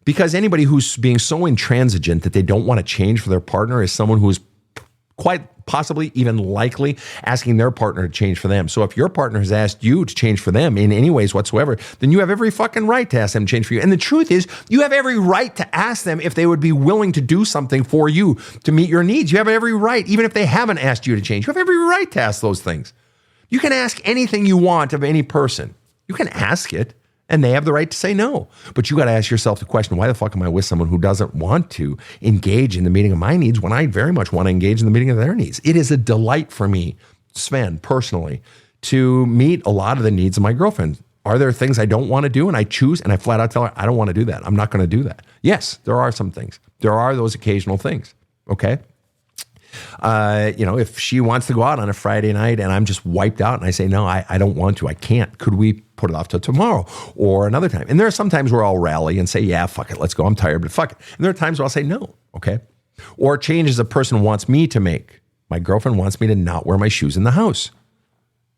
Speaker 1: Because anybody who's being so intransigent that they don't want to change for their partner is someone who's quite possibly, even likely, asking their partner to change for them. So if your partner has asked you to change for them in any ways whatsoever, then you have every fucking right to ask them to change for you. And the truth is, you have every right to ask them if they would be willing to do something for you to meet your needs. You have every right, even if they haven't asked you to change. You have every right to ask those things. You can ask anything you want of any person. You can ask it, and they have the right to say no. But you got to ask yourself the question, why the fuck am I with someone who doesn't want to engage in the meeting of my needs when I very much want to engage in the meeting of their needs? It is a delight for me, Sven, personally, to meet a lot of the needs of my girlfriend. Are there things I don't want to do and I choose and I flat out tell her, I don't want to do that. I'm not going to do that. Yes, there are some things. There are those occasional things, okay? If she wants to go out on a Friday night and I'm just wiped out and I say, no, I don't want to, I can't. Could we put it off till tomorrow or another time? And there are some times where I'll rally and say, yeah, fuck it, let's go. I'm tired, but fuck it. And there are times where I'll say no, okay? Or changes a person wants me to make. My girlfriend wants me to not wear my shoes in the house.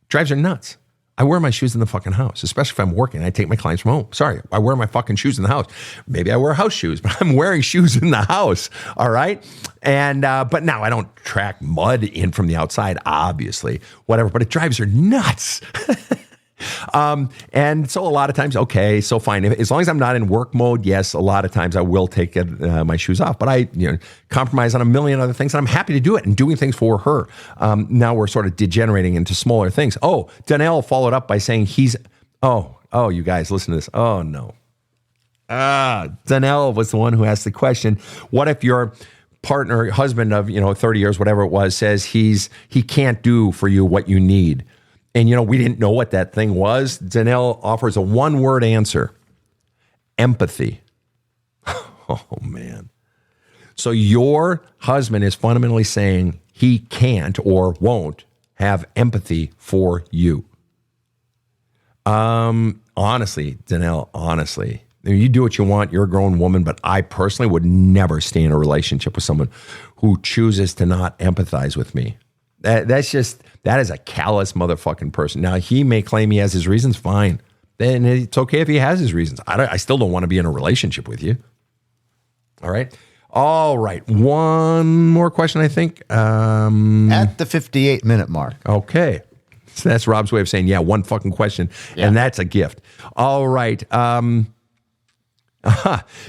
Speaker 1: Drives her nuts. I wear my shoes in the fucking house, especially if I'm working. I take my clients from home. Sorry, I wear my fucking shoes in the house. Maybe I wear house shoes, but I'm wearing shoes in the house. All right. And, but now I don't track mud in from the outside, obviously, whatever, but it drives her nuts. And so a lot of times, okay, so fine. As long as I'm not in work mode, yes, a lot of times I will take my shoes off, but I compromise on a million other things, and I'm happy to do it and doing things for her. Now we're sort of degenerating into smaller things. Oh, Donnell followed up by saying you guys, listen to this. Oh no. Donnell was the one who asked the question, what if your partner, husband of, 30 years, whatever it was, says he can't do for you what you need? And, we didn't know what that thing was. Donnell offers a one-word answer: empathy. Oh, man. So your husband is fundamentally saying he can't or won't have empathy for you. Honestly, Donnell, honestly, you do what you want. You're a grown woman, but I personally would never stay in a relationship with someone who chooses to not empathize with me. That is a callous motherfucking person. Now, he may claim he has his reasons, fine. Then it's okay if he has his reasons. I still don't want to be in a relationship with you. All right. One more question, I think.
Speaker 3: At the 58-minute mark.
Speaker 1: Okay. So that's Rob's way of saying, yeah, one fucking question. Yeah. And that's a gift. All right.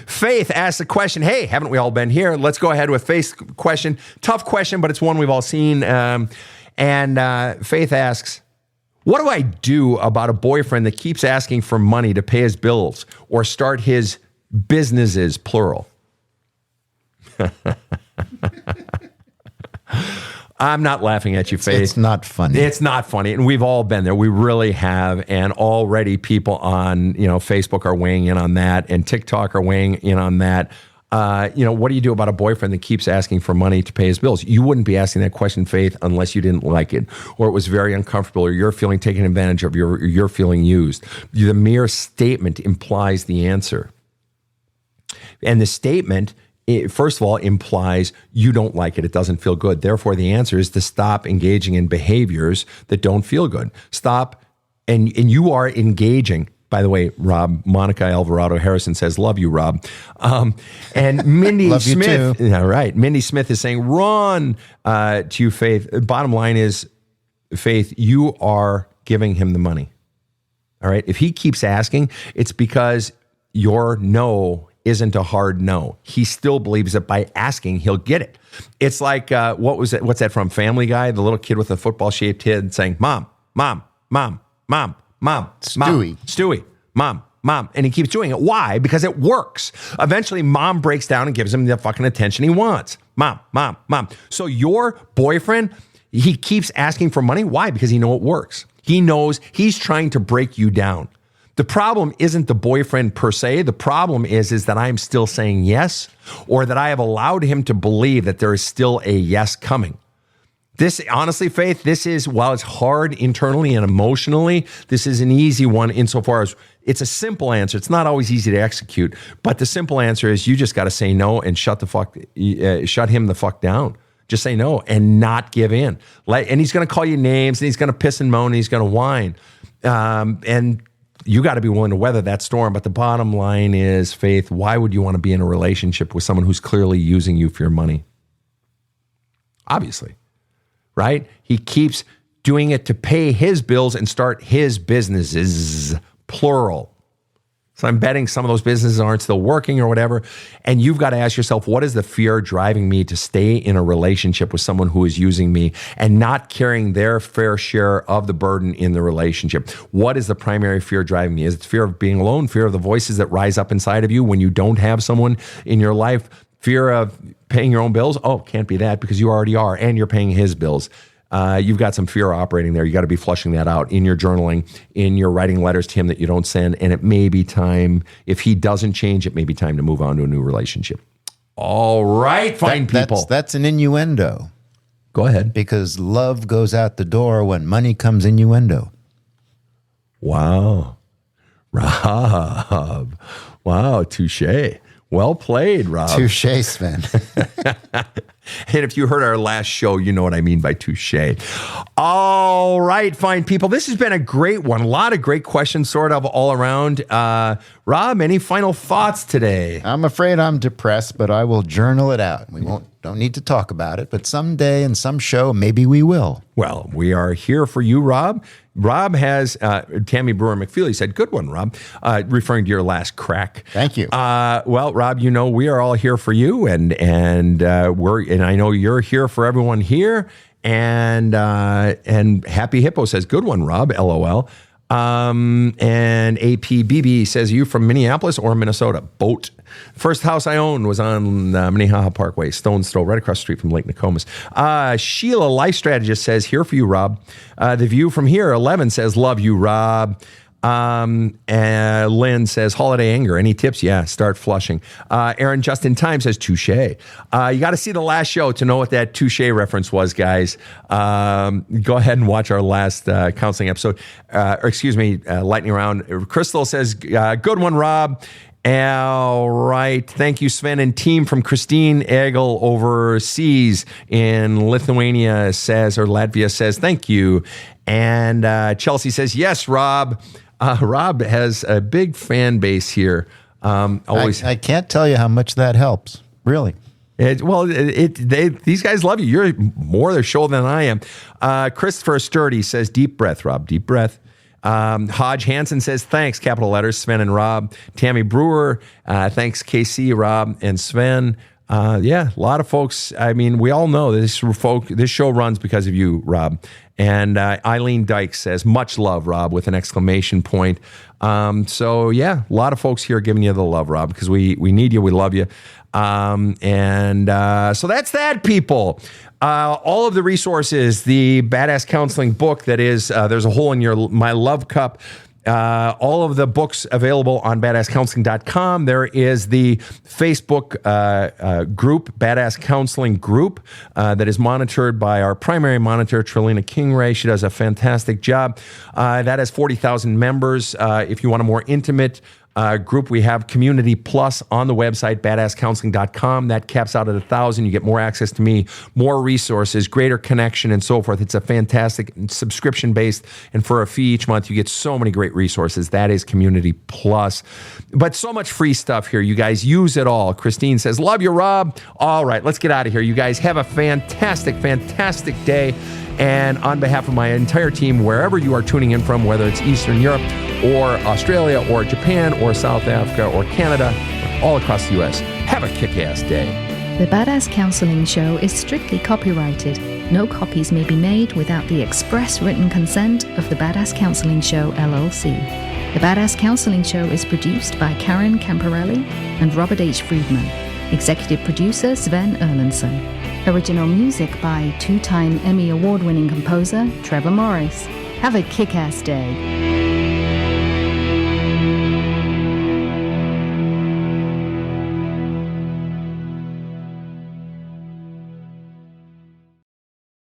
Speaker 1: Faith asks a question. Hey, haven't we all been here? Let's go ahead with Faith's question. Tough question, but it's one we've all seen. And Faith asks, What do I do about a boyfriend that keeps asking for money to pay his bills or start his businesses, plural? I'm not laughing at you, Faith.
Speaker 3: It's not funny.
Speaker 1: It's not funny. And we've all been there. We really have. And already people on, Facebook are weighing in on that, and TikTok are weighing in on that. What do you do about a boyfriend that keeps asking for money to pay his bills? You wouldn't be asking that question, Faith, unless you didn't like it, or it was very uncomfortable, or you're feeling taken advantage of, or you're feeling used. The mere statement implies the answer. And the statement, first of all, implies you don't like it. It doesn't feel good. Therefore, the answer is to stop engaging in behaviors that don't feel good. Stop. And you are engaging. By the way, Rob, Monica Alvarado Harrison says, love you, Rob. And Mindy
Speaker 3: love
Speaker 1: Smith.
Speaker 3: You too.
Speaker 1: Yeah, right. Mindy Smith is saying, run to you, Faith. Bottom line is, Faith, you are giving him the money. All right. If he keeps asking, it's because your no isn't a hard no. He still believes that by asking, he'll get it. It's like, what's that from Family Guy? The little kid with a football-shaped head saying, Mom, Mom, Mom, Mom, Mom, Stewie, Mom, Mom. And he keeps doing it. Why? Because it works. Eventually, Mom breaks down and gives him the fucking attention he wants. Mom, Mom, Mom. So your boyfriend, he keeps asking for money. Why? Because he knows it works. He knows he's trying to break you down. The problem isn't the boyfriend per se. The problem is that I'm still saying yes, or that I have allowed him to believe that there is still a yes coming. This, honestly, Faith, this is, while it's hard internally and emotionally, this is an easy one insofar as it's a simple answer. It's not always easy to execute, but the simple answer is you just got to say no and shut him the fuck down. Just say no and not give in. And he's going to call you names, and he's going to piss and moan, and he's going to whine. And you got to be willing to weather that storm. But the bottom line is, Faith, why would you want to be in a relationship with someone who's clearly using you for your money? Obviously, right? He keeps doing it to pay his bills and start his businesses, plural. So I'm betting some of those businesses aren't still working or whatever. And you've got to ask yourself, what is the fear driving me to stay in a relationship with someone who is using me and not carrying their fair share of the burden in the relationship? What is the primary fear driving me? Is it fear of being alone? Fear of the voices that rise up inside of you when you don't have someone in your life? Fear of paying your own bills? Oh, can't be that, because you already are, and you're paying his bills. You've got some fear operating there. You got to be flushing that out in your journaling, in your writing letters to him that you don't send. And it may be time, if he doesn't change, it may be time to move on to a new relationship. All right, fine people.
Speaker 3: That's an innuendo.
Speaker 1: Go ahead.
Speaker 3: Because love goes out the door when money comes innuendo.
Speaker 1: Wow. Rob. Wow, touche. Well played, Rob.
Speaker 3: Touche, Sven.
Speaker 1: And if you heard our last show, you know what I mean by touche. All right, fine people. This has been a great one. A lot of great questions sort of all around. Rob, any final thoughts today?
Speaker 3: I'm afraid I'm depressed, but I will journal it out. We don't need to talk about it, but someday in some show, maybe we will.
Speaker 1: Well, we are here for you, Rob. Rob has, Tammy Brewer McFeely said, good one, Rob, referring to your last crack.
Speaker 3: Thank you.
Speaker 1: Well, Rob, you know, we are all here for you, and I know you're here for everyone here. And Happy Hippo says, good one, Rob, LOL. And APBB says, are you from Minneapolis or Minnesota? Boat. First house I owned was on Minnehaha Parkway, Stone's Throw, right across the street from Lake Nokomis. Sheila, Life Strategist, says, here for you, Rob. The View from Here, 11, says, love you, Rob. Lynn says, holiday anger. Any tips? Yeah, start flushing. Aaron Just in Time says, touche. You got to see the last show to know what that touche reference was, guys. Go ahead and watch our last counseling episode. Lightning Round. Crystal says, good one, Rob. All right. Thank you, Sven and team from Christine Egel overseas in Lithuania says, or Latvia says, thank you. And Chelsea says, yes, Rob. Rob has a big fan base here.
Speaker 3: I can't tell you how much that helps, really.
Speaker 1: These guys love you. You're more their show than I am. Christopher Sturdy says, deep breath, Rob, deep breath. Hodge Hansen says, thanks, capital letters, Sven and Rob. Tammy Brewer, thanks, KC, Rob, and Sven. Yeah, a lot of folks. I mean, we all know this show runs because of you, Rob. And Eileen Dyke says, "Much love, Rob," with an exclamation point. So yeah, a lot of folks here giving you the love, Rob, because we need you, we love you. So that's that, people. All of the resources, the Badass Counseling book that is, there's a hole in my love cup. All of the books available on badasscounseling.com. There is the Facebook group, Badass Counseling Group, that is monitored by our primary monitor, Trelina Kingray. She does a fantastic job. That has 40,000 members. If you want a more intimate group, we have Community Plus on the website, badasscounseling.com. That caps out at 1,000. You get more access to me, more resources, greater connection, and so forth. It's a fantastic subscription-based, and for a fee each month, you get so many great resources. That is Community Plus. But so much free stuff here. You guys use it all. Christine says, "Love you, Rob." All right, let's get out of here. You guys have a fantastic, fantastic day. And on behalf of my entire team, wherever you are tuning in from, whether it's Eastern Europe or Australia or Japan or South Africa or Canada, or all across the U.S., have a kick-ass day.
Speaker 2: The Badass Counseling Show is strictly copyrighted. No copies may be made without the express written consent of the Badass Counseling Show, LLC. The Badass Counseling Show is produced by Karen Camparelli and Robert H. Friedman. Executive producer Sven Erlandson. Original music by two-time Emmy Award-winning composer Trevor Morris. Have a kick-ass day.